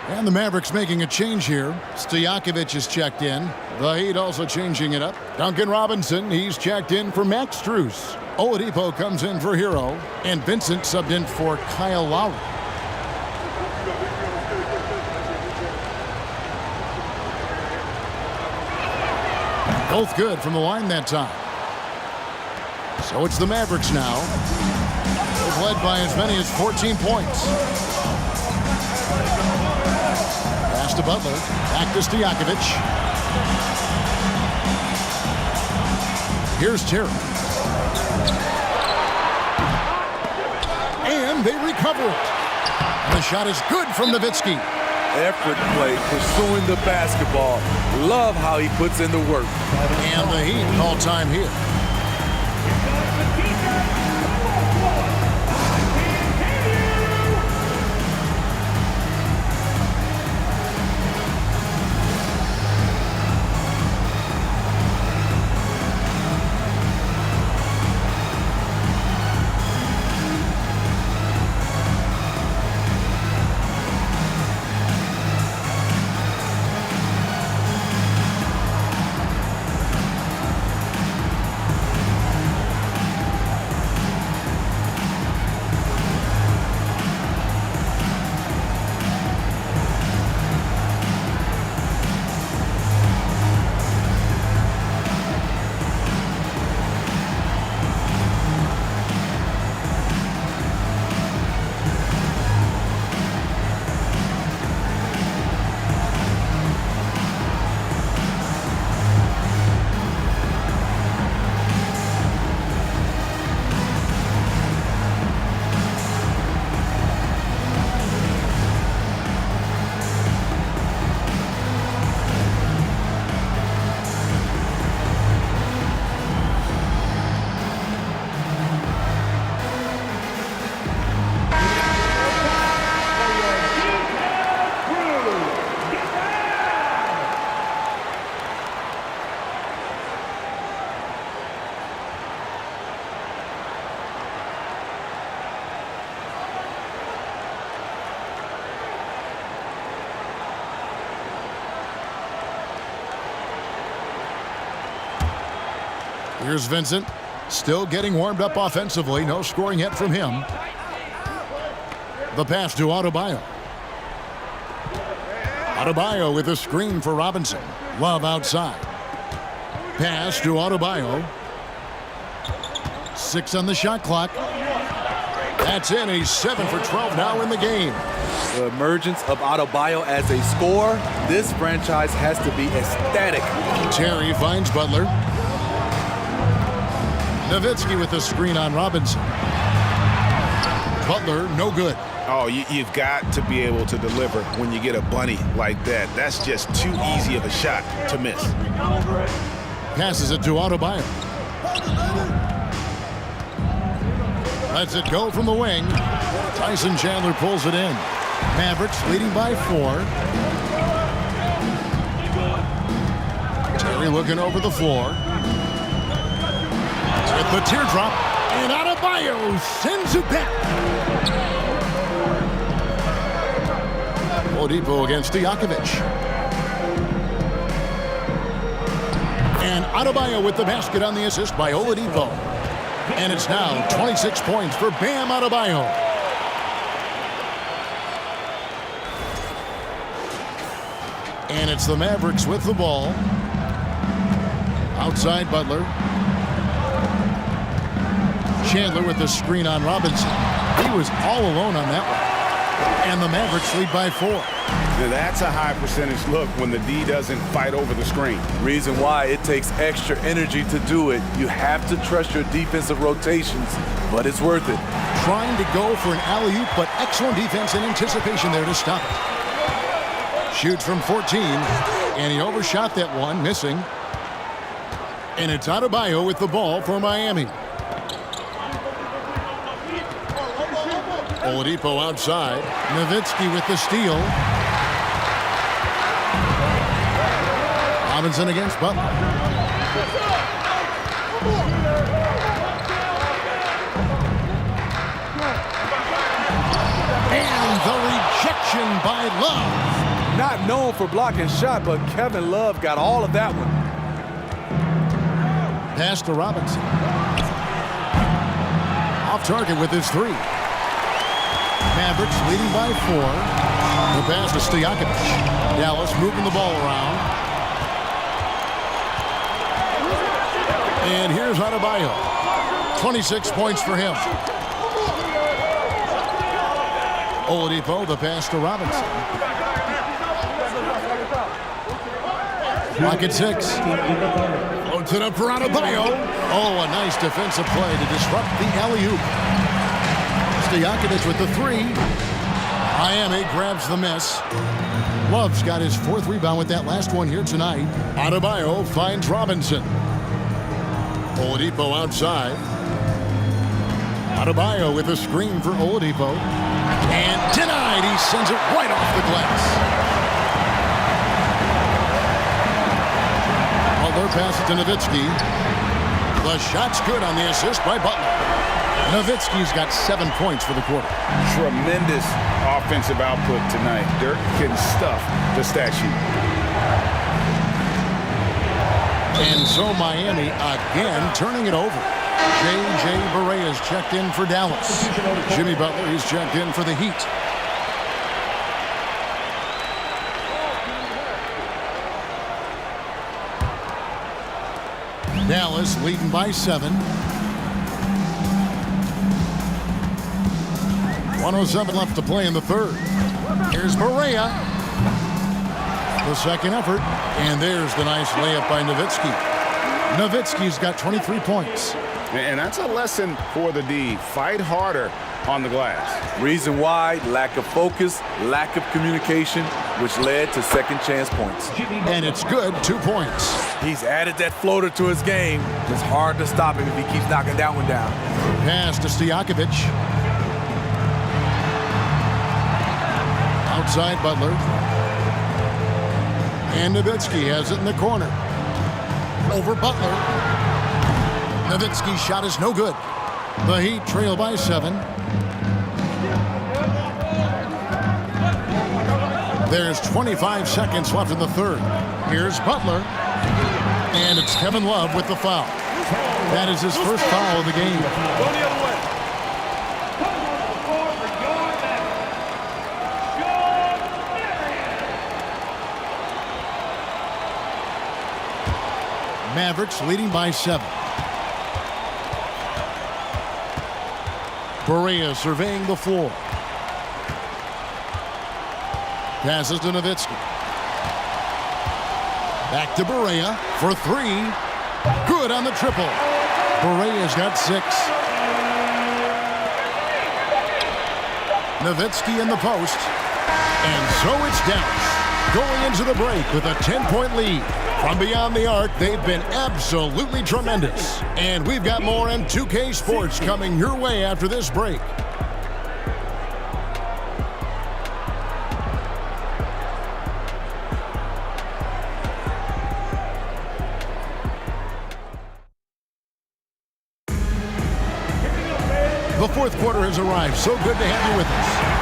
And the Mavericks making a change here. Stojakovic is checked in. The Heat also changing it up. Duncan Robinson, he's checked in for Max Strus. Oladipo comes in for Hero. And Vincent subbed in for Kyle Lowry. Both good from the line that time. So it's the Mavericks now. They've led by as many as 14 points. Pass to Butler. Back to Stojakovic. Here's Terry. And they recover it. And the shot is good from Nowitzki. Effort play, pursuing the basketball. Love how he puts in the work. And the Heat call time here. Here's Vincent. Still getting warmed up offensively. No scoring yet from him. The pass to Adebayo. Adebayo with a screen for Robinson. Love outside. Pass to Adebayo. 6 on the shot clock. That's in. He's 7 for 12 now in the game. The emergence of Adebayo as a scorer, this franchise has to be ecstatic. Terry finds Butler. Nowitzki with the screen on Robinson. Butler, no good. Oh, you've got to be able to deliver when you get a bunny like that. That's just too easy of a shot to miss. Passes it to Adebayo. Lets it go from the wing. Tyson Chandler pulls it in. Mavericks leading by 4. Terry looking over the floor. With the teardrop. And Adebayo sends it back. Oladipo against Stojakovic. And Adebayo with the basket on the assist by Oladipo. And it's now 26 points for Bam Adebayo. And it's the Mavericks with the ball. Outside Butler. Chandler with the screen on Robinson. He was all alone on that one. And the Mavericks lead by 4. Now that's a high percentage look when the D doesn't fight over the screen. Reason why it takes extra energy to do it. You have to trust your defensive rotations, but it's worth it. Trying to go for an alley-oop, but excellent defense and anticipation there to stop it. Shoots from 14, and he overshot that one, missing. And it's Adebayo with the ball for Miami. Oladipo outside. Nowitzki with the steal. Robinson against Butler. And the rejection by Love. Not known for blocking shot, but Kevin Love got all of that one. Pass to Robinson. Off target with his 3. Mavericks leading by 4. The pass to Stojakovic. Dallas moving the ball around. And here's Adebayo. 26 points for him. Oladipo, the pass to Robinson. Clock at 6. Floats it up for Adebayo. Oh, a nice defensive play to disrupt the alley-oop. Stojakovic with the 3. Miami grabs the miss. Love's got his 4th rebound with that last one here tonight. Adebayo finds Robinson. Oladipo outside. Adebayo with a screen for Oladipo. And denied. He sends it right off the glass. Butler passes to Nowitzki. The shot's good on the assist by Butler. Nowitzki's got 7 points for the quarter. Tremendous offensive output tonight. Dirk can stuff the stat sheet. And so Miami again turning it over. J.J. Barea is checked in for Dallas. Jimmy Butler is checked in for the Heat. Dallas leading by 7. 1:07 left to play in the 3rd. Here's Barea. The second effort. And there's the nice layup by Nowitzki. Nowitzki's got 23 points. And that's a lesson for the D. Fight harder on the glass. Reason why, lack of focus, lack of communication, which led to second chance points. And it's good, 2 points. He's added that floater to his game. It's hard to stop him if he keeps knocking that one down. Pass to Stojakovic. Outside Butler. And Nowitzki has it in the corner. Over Butler. Nowitzki's shot is no good. The Heat trail by 7. There's 25 seconds left in the 3rd. Here's Butler. And it's Kevin Love with the foul. That is his first foul of the game. Go the other way. Mavericks leading by 7. Berea surveying the floor. Passes to Nowitzki. Back to Berea for 3. Good on the triple. Berea's got 6. Nowitzki in the post. And so it's Dallas going into the break with a 10-point lead. From beyond the arc, they've been absolutely tremendous. And we've got more in 2K Sports coming your way after this break. The fourth quarter has arrived. So good to have you with us.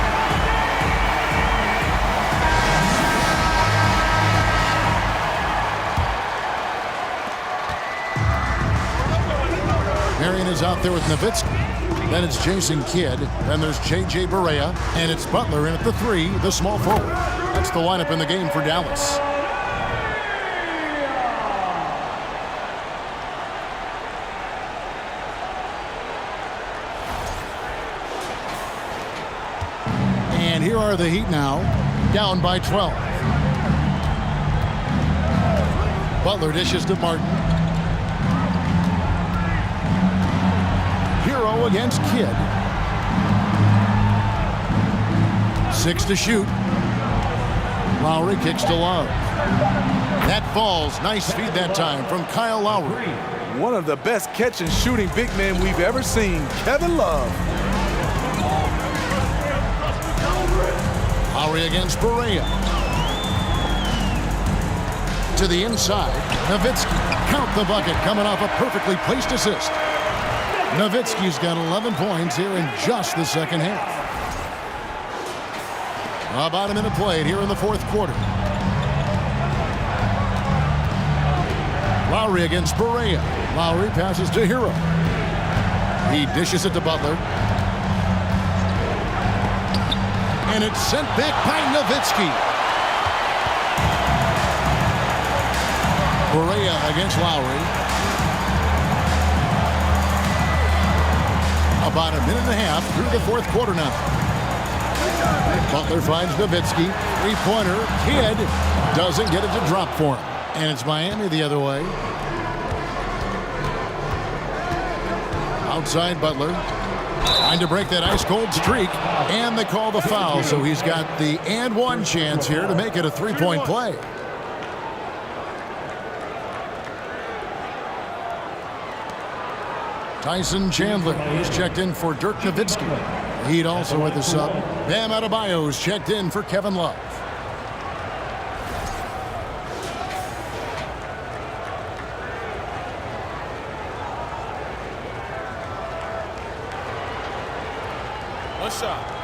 Marion is out there with Nowitzki. Then it's Jason Kidd. Then there's J.J. Berea. And it's Butler in at the 3, the small forward. That's the lineup in the game for Dallas. And here are the Heat now, down by 12. Butler dishes to Martin. Hero against Kidd. 6 to shoot. Lowry kicks to Love. That falls. Nice feed that time from Kyle Lowry. One of the best catch and shooting big men we've ever seen, Kevin Love. Lowry against Berea. To the inside. Nowitzki. Count the bucket coming off a perfectly placed assist. Nowitzki's got 11 points here in just the second half. About a minute played here in the fourth quarter. Lowry against Berea. Lowry passes to Hero. He dishes it to Butler. And it's sent back by Nowitzki. Berea against Lowry. About a minute and a half through the fourth quarter now. Butler finds Nowitzki. Three-pointer. Kidd doesn't get it to drop for him. And it's Miami the other way. Outside Butler. Trying to break that ice-cold streak. And they call the foul, so he's got the and one chance here to make it a three-point play. Tyson Chandler is checked in for Dirk Nowitzki. Heat also with the sub. Bam Adebayo is checked in for Kevin Love. One shot.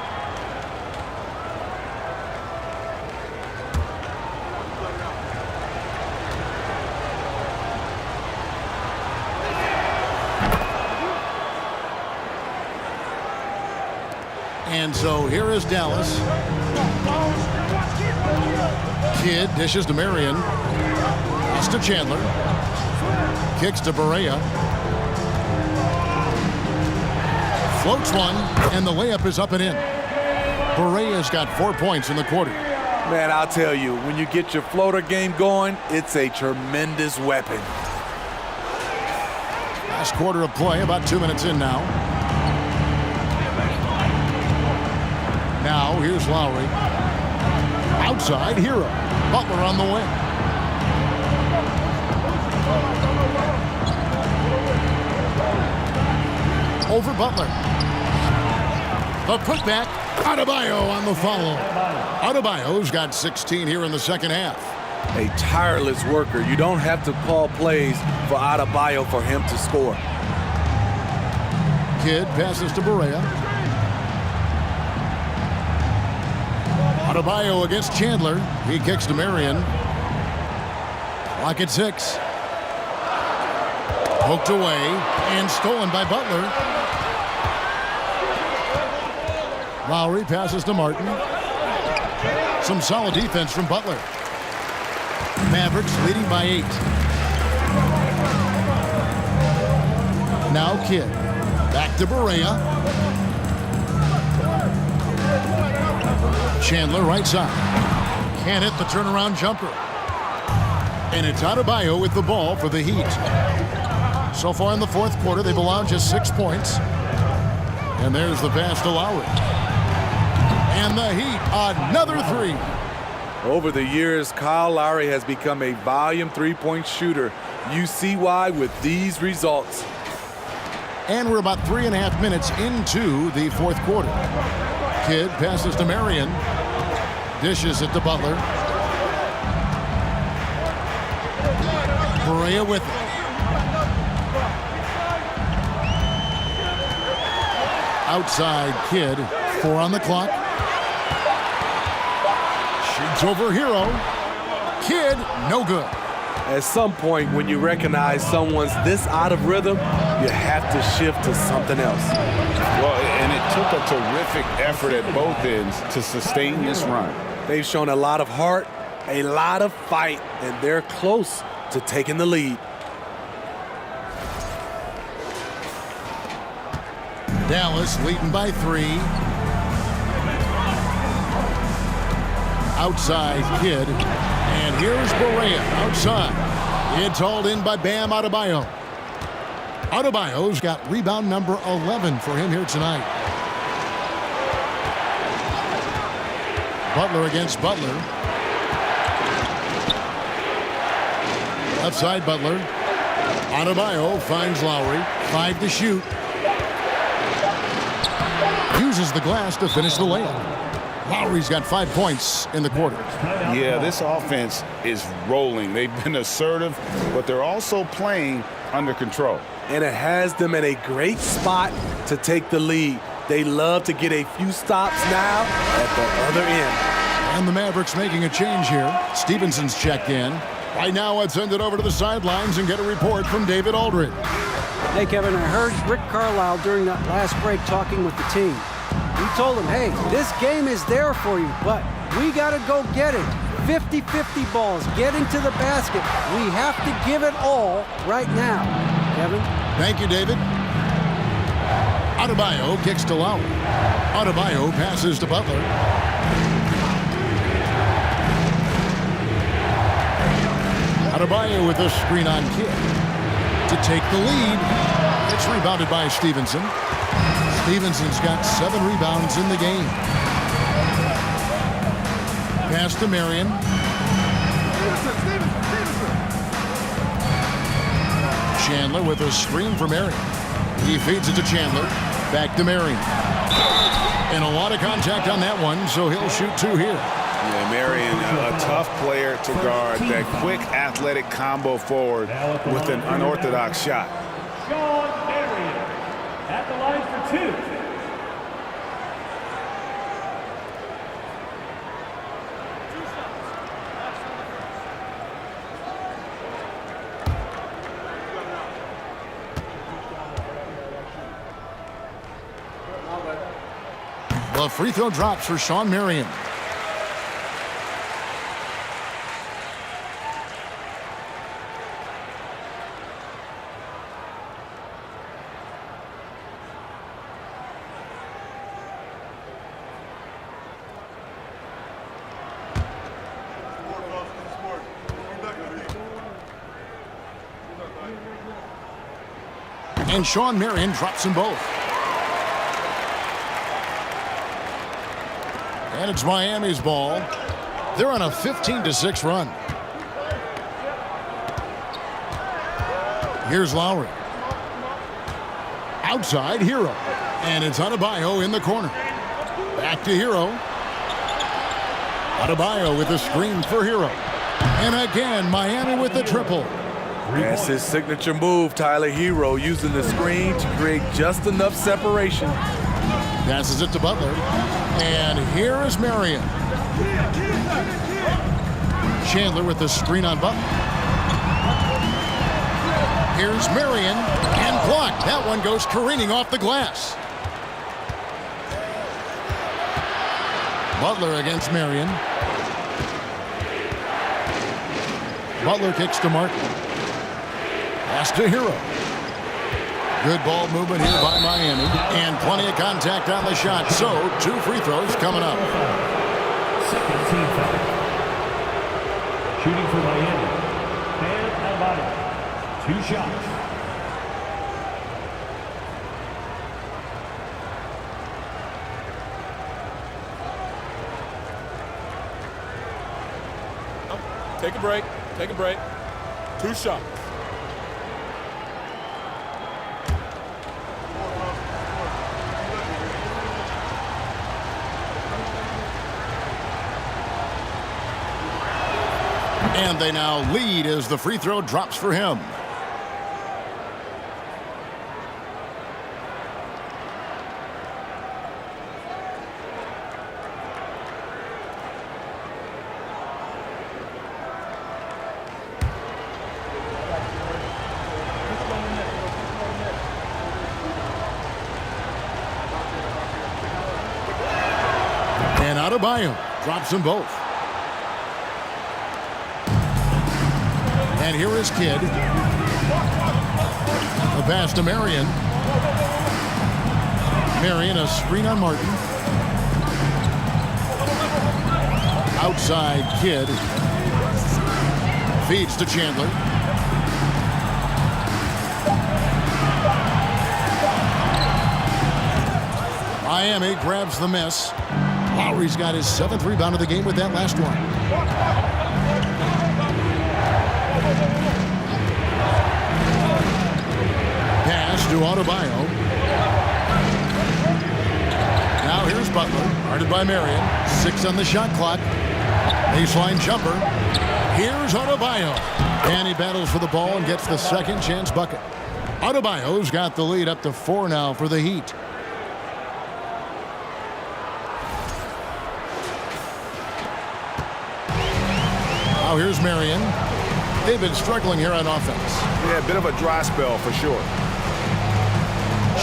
And so here is Dallas. Kidd dishes to Marion. Pass to Chandler. Kicks to Berea. Floats one, and the layup is up and in. Berea's got 4 points in the quarter. Man, I'll tell you, when you get your floater game going, it's a tremendous weapon. Last quarter of play, about 2 minutes in now. Now, here's Lowry. Outside, Hero. Butler on the wing. Over Butler. The putback. Adebayo on the follow. Adebayo's got 16 here in the second half. A tireless worker. You don't have to call plays for Adebayo for him to score. Kidd passes to Berea. Adebayo against Chandler. He kicks to Marion. Clock at 6. Poked away and stolen by Butler. Lowry passes to Martin. Some solid defense from Butler. Mavericks leading by 8. Now Kidd. Back to Barea. Chandler right side. Can't hit the turnaround jumper. And it's Adebayo with the ball for the Heat. So far in the fourth quarter, they've allowed just 6 points. And there's the pass to Lowry. And the Heat, another 3. Over the years, Kyle Lowry has become a volume three-point shooter. You see why with these results. And we're about 3.5 minutes into the fourth quarter. Kidd passes to Marion. Dishes it to Butler. Barea with it. Outside Kidd. 4 on the clock. Shoots over Hero. Kidd, no good. At some point, when you recognize someone's this out of rhythm, you have to shift to something else. Well, and it took a terrific effort at both ends to sustain this run. They've shown a lot of heart, a lot of fight, and they're close to taking the lead. Dallas leading by 3. Outside Kidd. And here's Barea outside. It's hauled in by Bam Adebayo. Adebayo's got rebound number 11 for him here tonight. Butler against Butler. Left side Butler. Adebayo finds Lowry. 5 to shoot. Uses the glass to finish the layup. Lowry's got 5 points in the quarter. Yeah, this offense is rolling. They've been assertive, but they're also playing under control. And it has them in a great spot to take the lead. They love to get a few stops now at the other end. And the Mavericks making a change here. Stevenson's checked in. Right now, let's send it over to the sidelines and get a report from David Aldridge. Hey, Kevin, I heard Rick Carlisle during that last break talking with the team. He told them, hey, this game is there for you, but we got to go get it. 50-50 balls, getting to the basket. We have to give it all right now. Kevin? Thank you, David. Adebayo kicks to Lowry. Adebayo passes to Butler. Adebayo with a screen on Kidd to take the lead. It's rebounded by Stevenson. Stevenson's got 7 rebounds in the game. Pass to Marion. Chandler with a screen for Marion. He feeds it to Chandler. Back to Marion. And a lot of contact on that one, so he'll shoot 2 here. Yeah, Marion, a tough player to guard. That quick athletic combo forward with an unorthodox shot. Sean Marion at the line for 2. The free throw drops for Sean Marion. And Sean Marion drops them both. And it's Miami's ball. They're on a 15-6 run. Here's Lowry. Outside, Hero. And it's Adebayo in the corner. Back to Hero. Adebayo with a screen for Hero. And again, Miami with the triple. That's his signature move, Tyler. Hero using the screen to create just enough separation. Passes it to Butler. And here is Marion. Chandler with the screen on Butler. Here's Marion, and blocked. That one goes careening off the glass. Butler against Marion. Butler kicks to Martin. Pass to Hero. Good ball movement here by Miami. And plenty of contact on the shot. So, 2 free throws coming up. Second team foul. Shooting for Miami. Bam Adebayo. 2 shots. Take a break. Take a break. 2 shots. And they now lead as the free throw drops for him. And Adebayo drops them both. And here is Kidd. The pass to Marion. Marion, a screen on Martin. Outside, Kidd. Feeds to Chandler. Miami grabs the miss. Lowry's got his 7th rebound of the game with that last one. Pass to Adebayo. Now here's Butler, guarded by Marion. 6 on the shot clock. Baseline jumper. Here's Adebayo. And he battles for the ball and gets the second chance bucket. Adebayo's got the lead up to 4 now for the Heat. Now here's Marion. They've been struggling here on offense. Yeah, a bit of a dry spell for sure.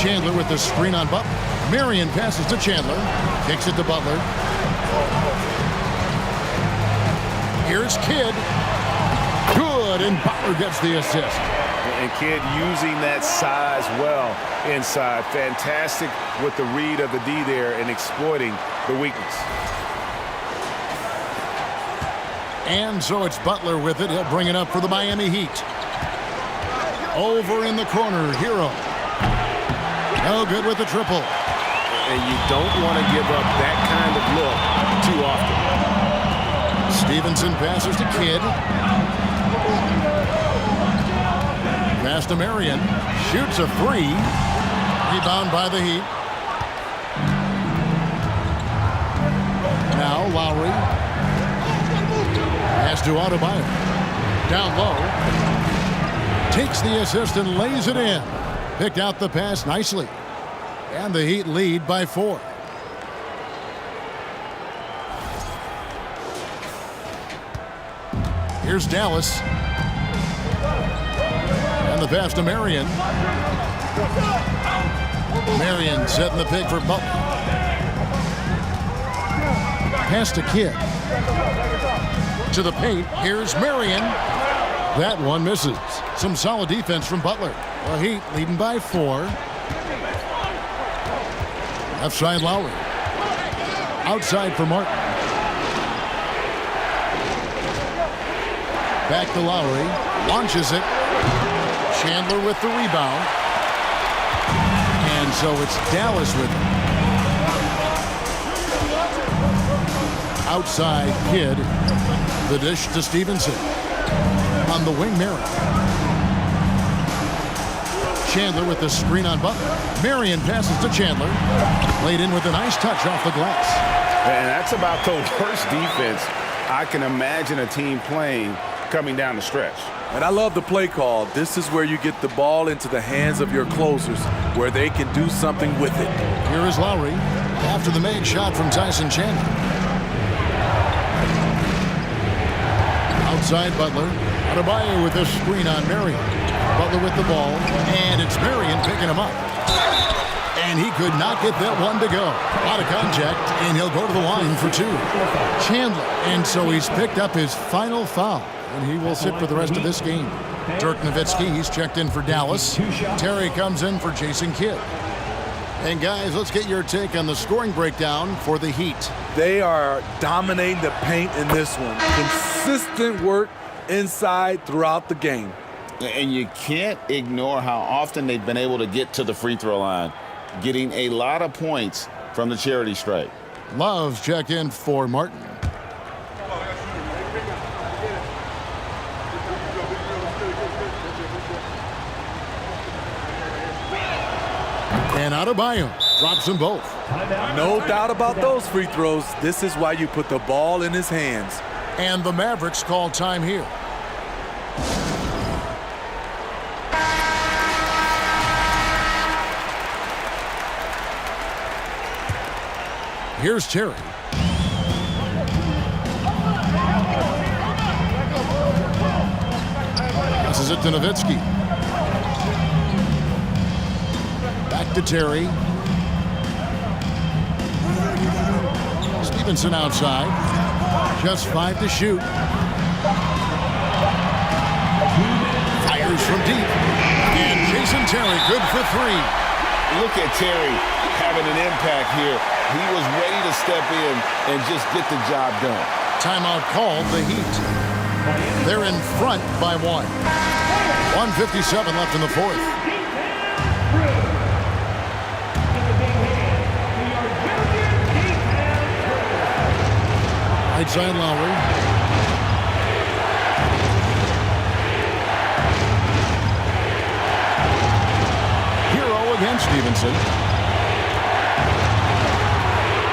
Chandler with the screen on Butler. Marion passes to Chandler. Kicks it to Butler. Here's Kidd. Good, and Butler gets the assist. And Kidd using that size well inside. Fantastic with the read of the D there and exploiting the weakness. And so it's Butler with it. He'll bring it up for the Miami Heat. Over in the corner, Hero. No good with the triple. And you don't want to give up that kind of look too often. Stevenson passes to Kidd. Pass to Marion. Shoots a 3. Rebound by the Heat. Now Lowry. Pass to Adebayo. Down low. Takes the assist and lays it in. Picked out the pass nicely. And the Heat lead by 4. Here's Dallas. And the pass to Marion. Marion setting the pick for Butler. Pass to Kidd. To the paint. Here's Marion. That one misses. Some solid defense from Butler. The Heat leading by 4. Left side Lowry. Outside for Martin. Back to Lowry. Launches it. Chandler with the rebound. And so it's Dallas with it. Outside Kidd. The dish to Stevenson. On the wing, Marion. Chandler with the screen on Butler. Marion passes to Chandler. Laid in with a nice touch off the glass. And that's about the worst defense I can imagine a team playing coming down the stretch. And I love the play call. This is where you get the ball into the hands of your closers, where they can do something with it. Here is Lowry after the made shot from Tyson Chandler. Outside Butler. Adebayo with the screen on Marion. Butler with the ball, and it's Marion picking him up. And he could not get that one to go. Out of contact, and he'll go to the line for 2. Chandler, and so he's picked up his final foul, and he will sit for the rest of this game. Dirk Nowitzki, he's checked in for Dallas. Terry comes in for Jason Kidd. And guys, let's get your take on the scoring breakdown for the Heat. They are dominating the paint in this one. Consistent work inside throughout the game. And you can't ignore how often they've been able to get to the free throw line, getting a lot of points from the charity stripe. Love's checked in for Martin. And Adebayo drops them both. No doubt about those free throws. This is why you put the ball in his hands. And the Mavericks call time here. Here's Terry. This is it to Nowitzki. Back to Terry. Stevenson outside. Just 5 to shoot. Fires from deep. And Jason Terry good for 3. Look at Terry having an impact here. He was ready to step in and just get the job done. Timeout called the Heat. They're in front by 1. 1:57 left in the 4th. Right side Lowry. Hero against Stevenson.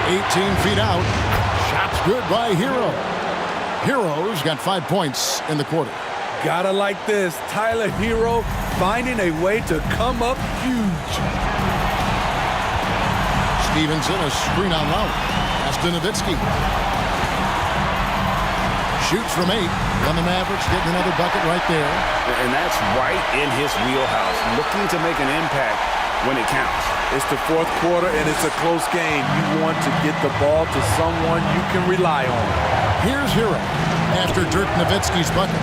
18 feet out. Shot's good by Hero. Hero's got 5 points in the quarter. Gotta like this. Tyler Hero finding a way to come up huge. Stevenson, a screen on Lowry. Pass to Nowitzki. Shoots from 8. And the Mavericks getting another bucket right there. And that's right in his wheelhouse, looking to make an impact when it counts. It's the 4th quarter, and it's a close game. You want to get the ball to someone you can rely on. Here's Hero after Dirk Nowitzki's bucket.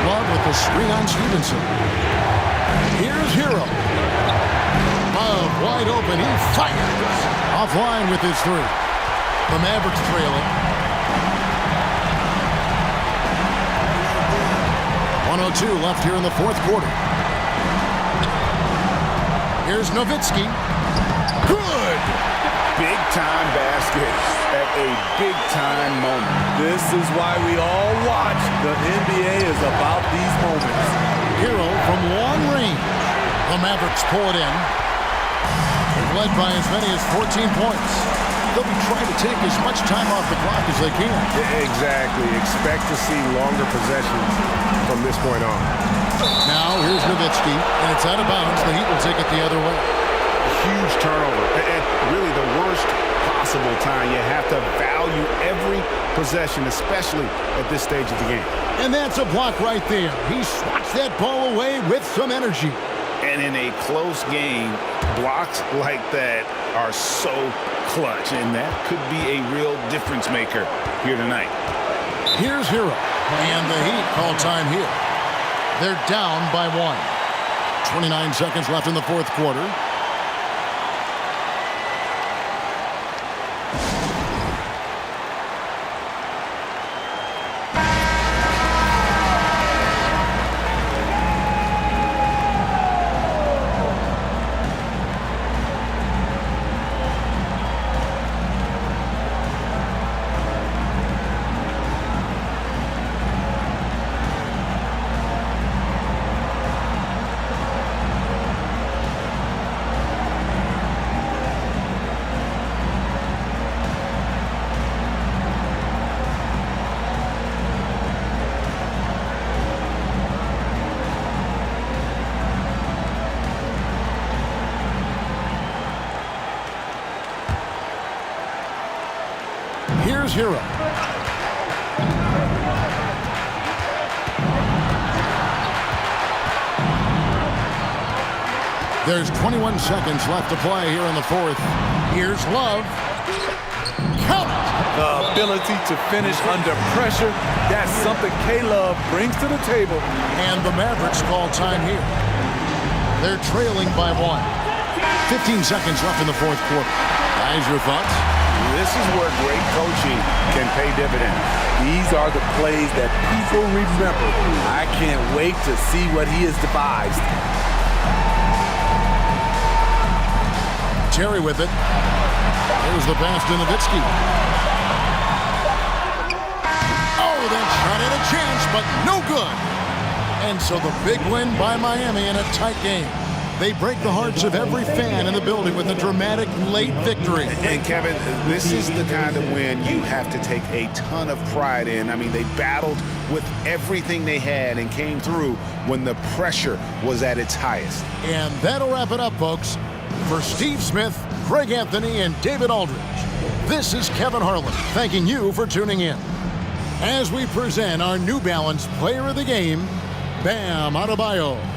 Love with the screen on Stevenson. Here's Hero. Love wide open. He fires. Offline with his 3. The Mavericks trailing. 1:02 left here in the 4th quarter. Here's Nowitzki. Good! Big-time basket at a big-time moment. This is why we all watch. The NBA is about these moments. Hero from long range. The Mavericks pull it in. They've led by as many as 14 points. They'll be trying to take as much time off the clock as they can. Exactly. Expect to see longer possessions from this point on. Now, here's Nowitzki, and it's out of bounds. The Heat will take it the other way. Huge turnover. At really the worst possible time. You have to value every possession, especially at this stage of the game. And that's a block right there. He swats that ball away with some energy. And in a close game, blocks like that are so clutch, and that could be a real difference maker here tonight. Here's Hero, and the Heat call time here. They're down by 1. 29 seconds left in the 4th quarter. Here's Hero. There's 21 seconds left to play here in the fourth. Here's Love. Count it! The ability to finish under pressure, that's something K-Love brings to the table. And the Mavericks call time here. They're trailing by 1. 15 seconds left in the fourth quarter. Guys, your thoughts? This is where great coaching can pay dividends. These are the plays that people remember. I can't wait to see what he has devised. Terry with it. Here's the pass to Nowitzki. Oh, that shot had a chance, but no good. And so the big win by Miami in a tight game. They break the hearts of every fan in the building with a dramatic late victory. And Kevin, this is the kind of win you have to take a ton of pride in. I mean, they battled with everything they had and came through when the pressure was at its highest. And that'll wrap it up, folks. For Steve Smith, Greg Anthony, and David Aldridge, this is Kevin Harlan thanking you for tuning in. As we present our New Balance Player of the Game, Bam Adebayo.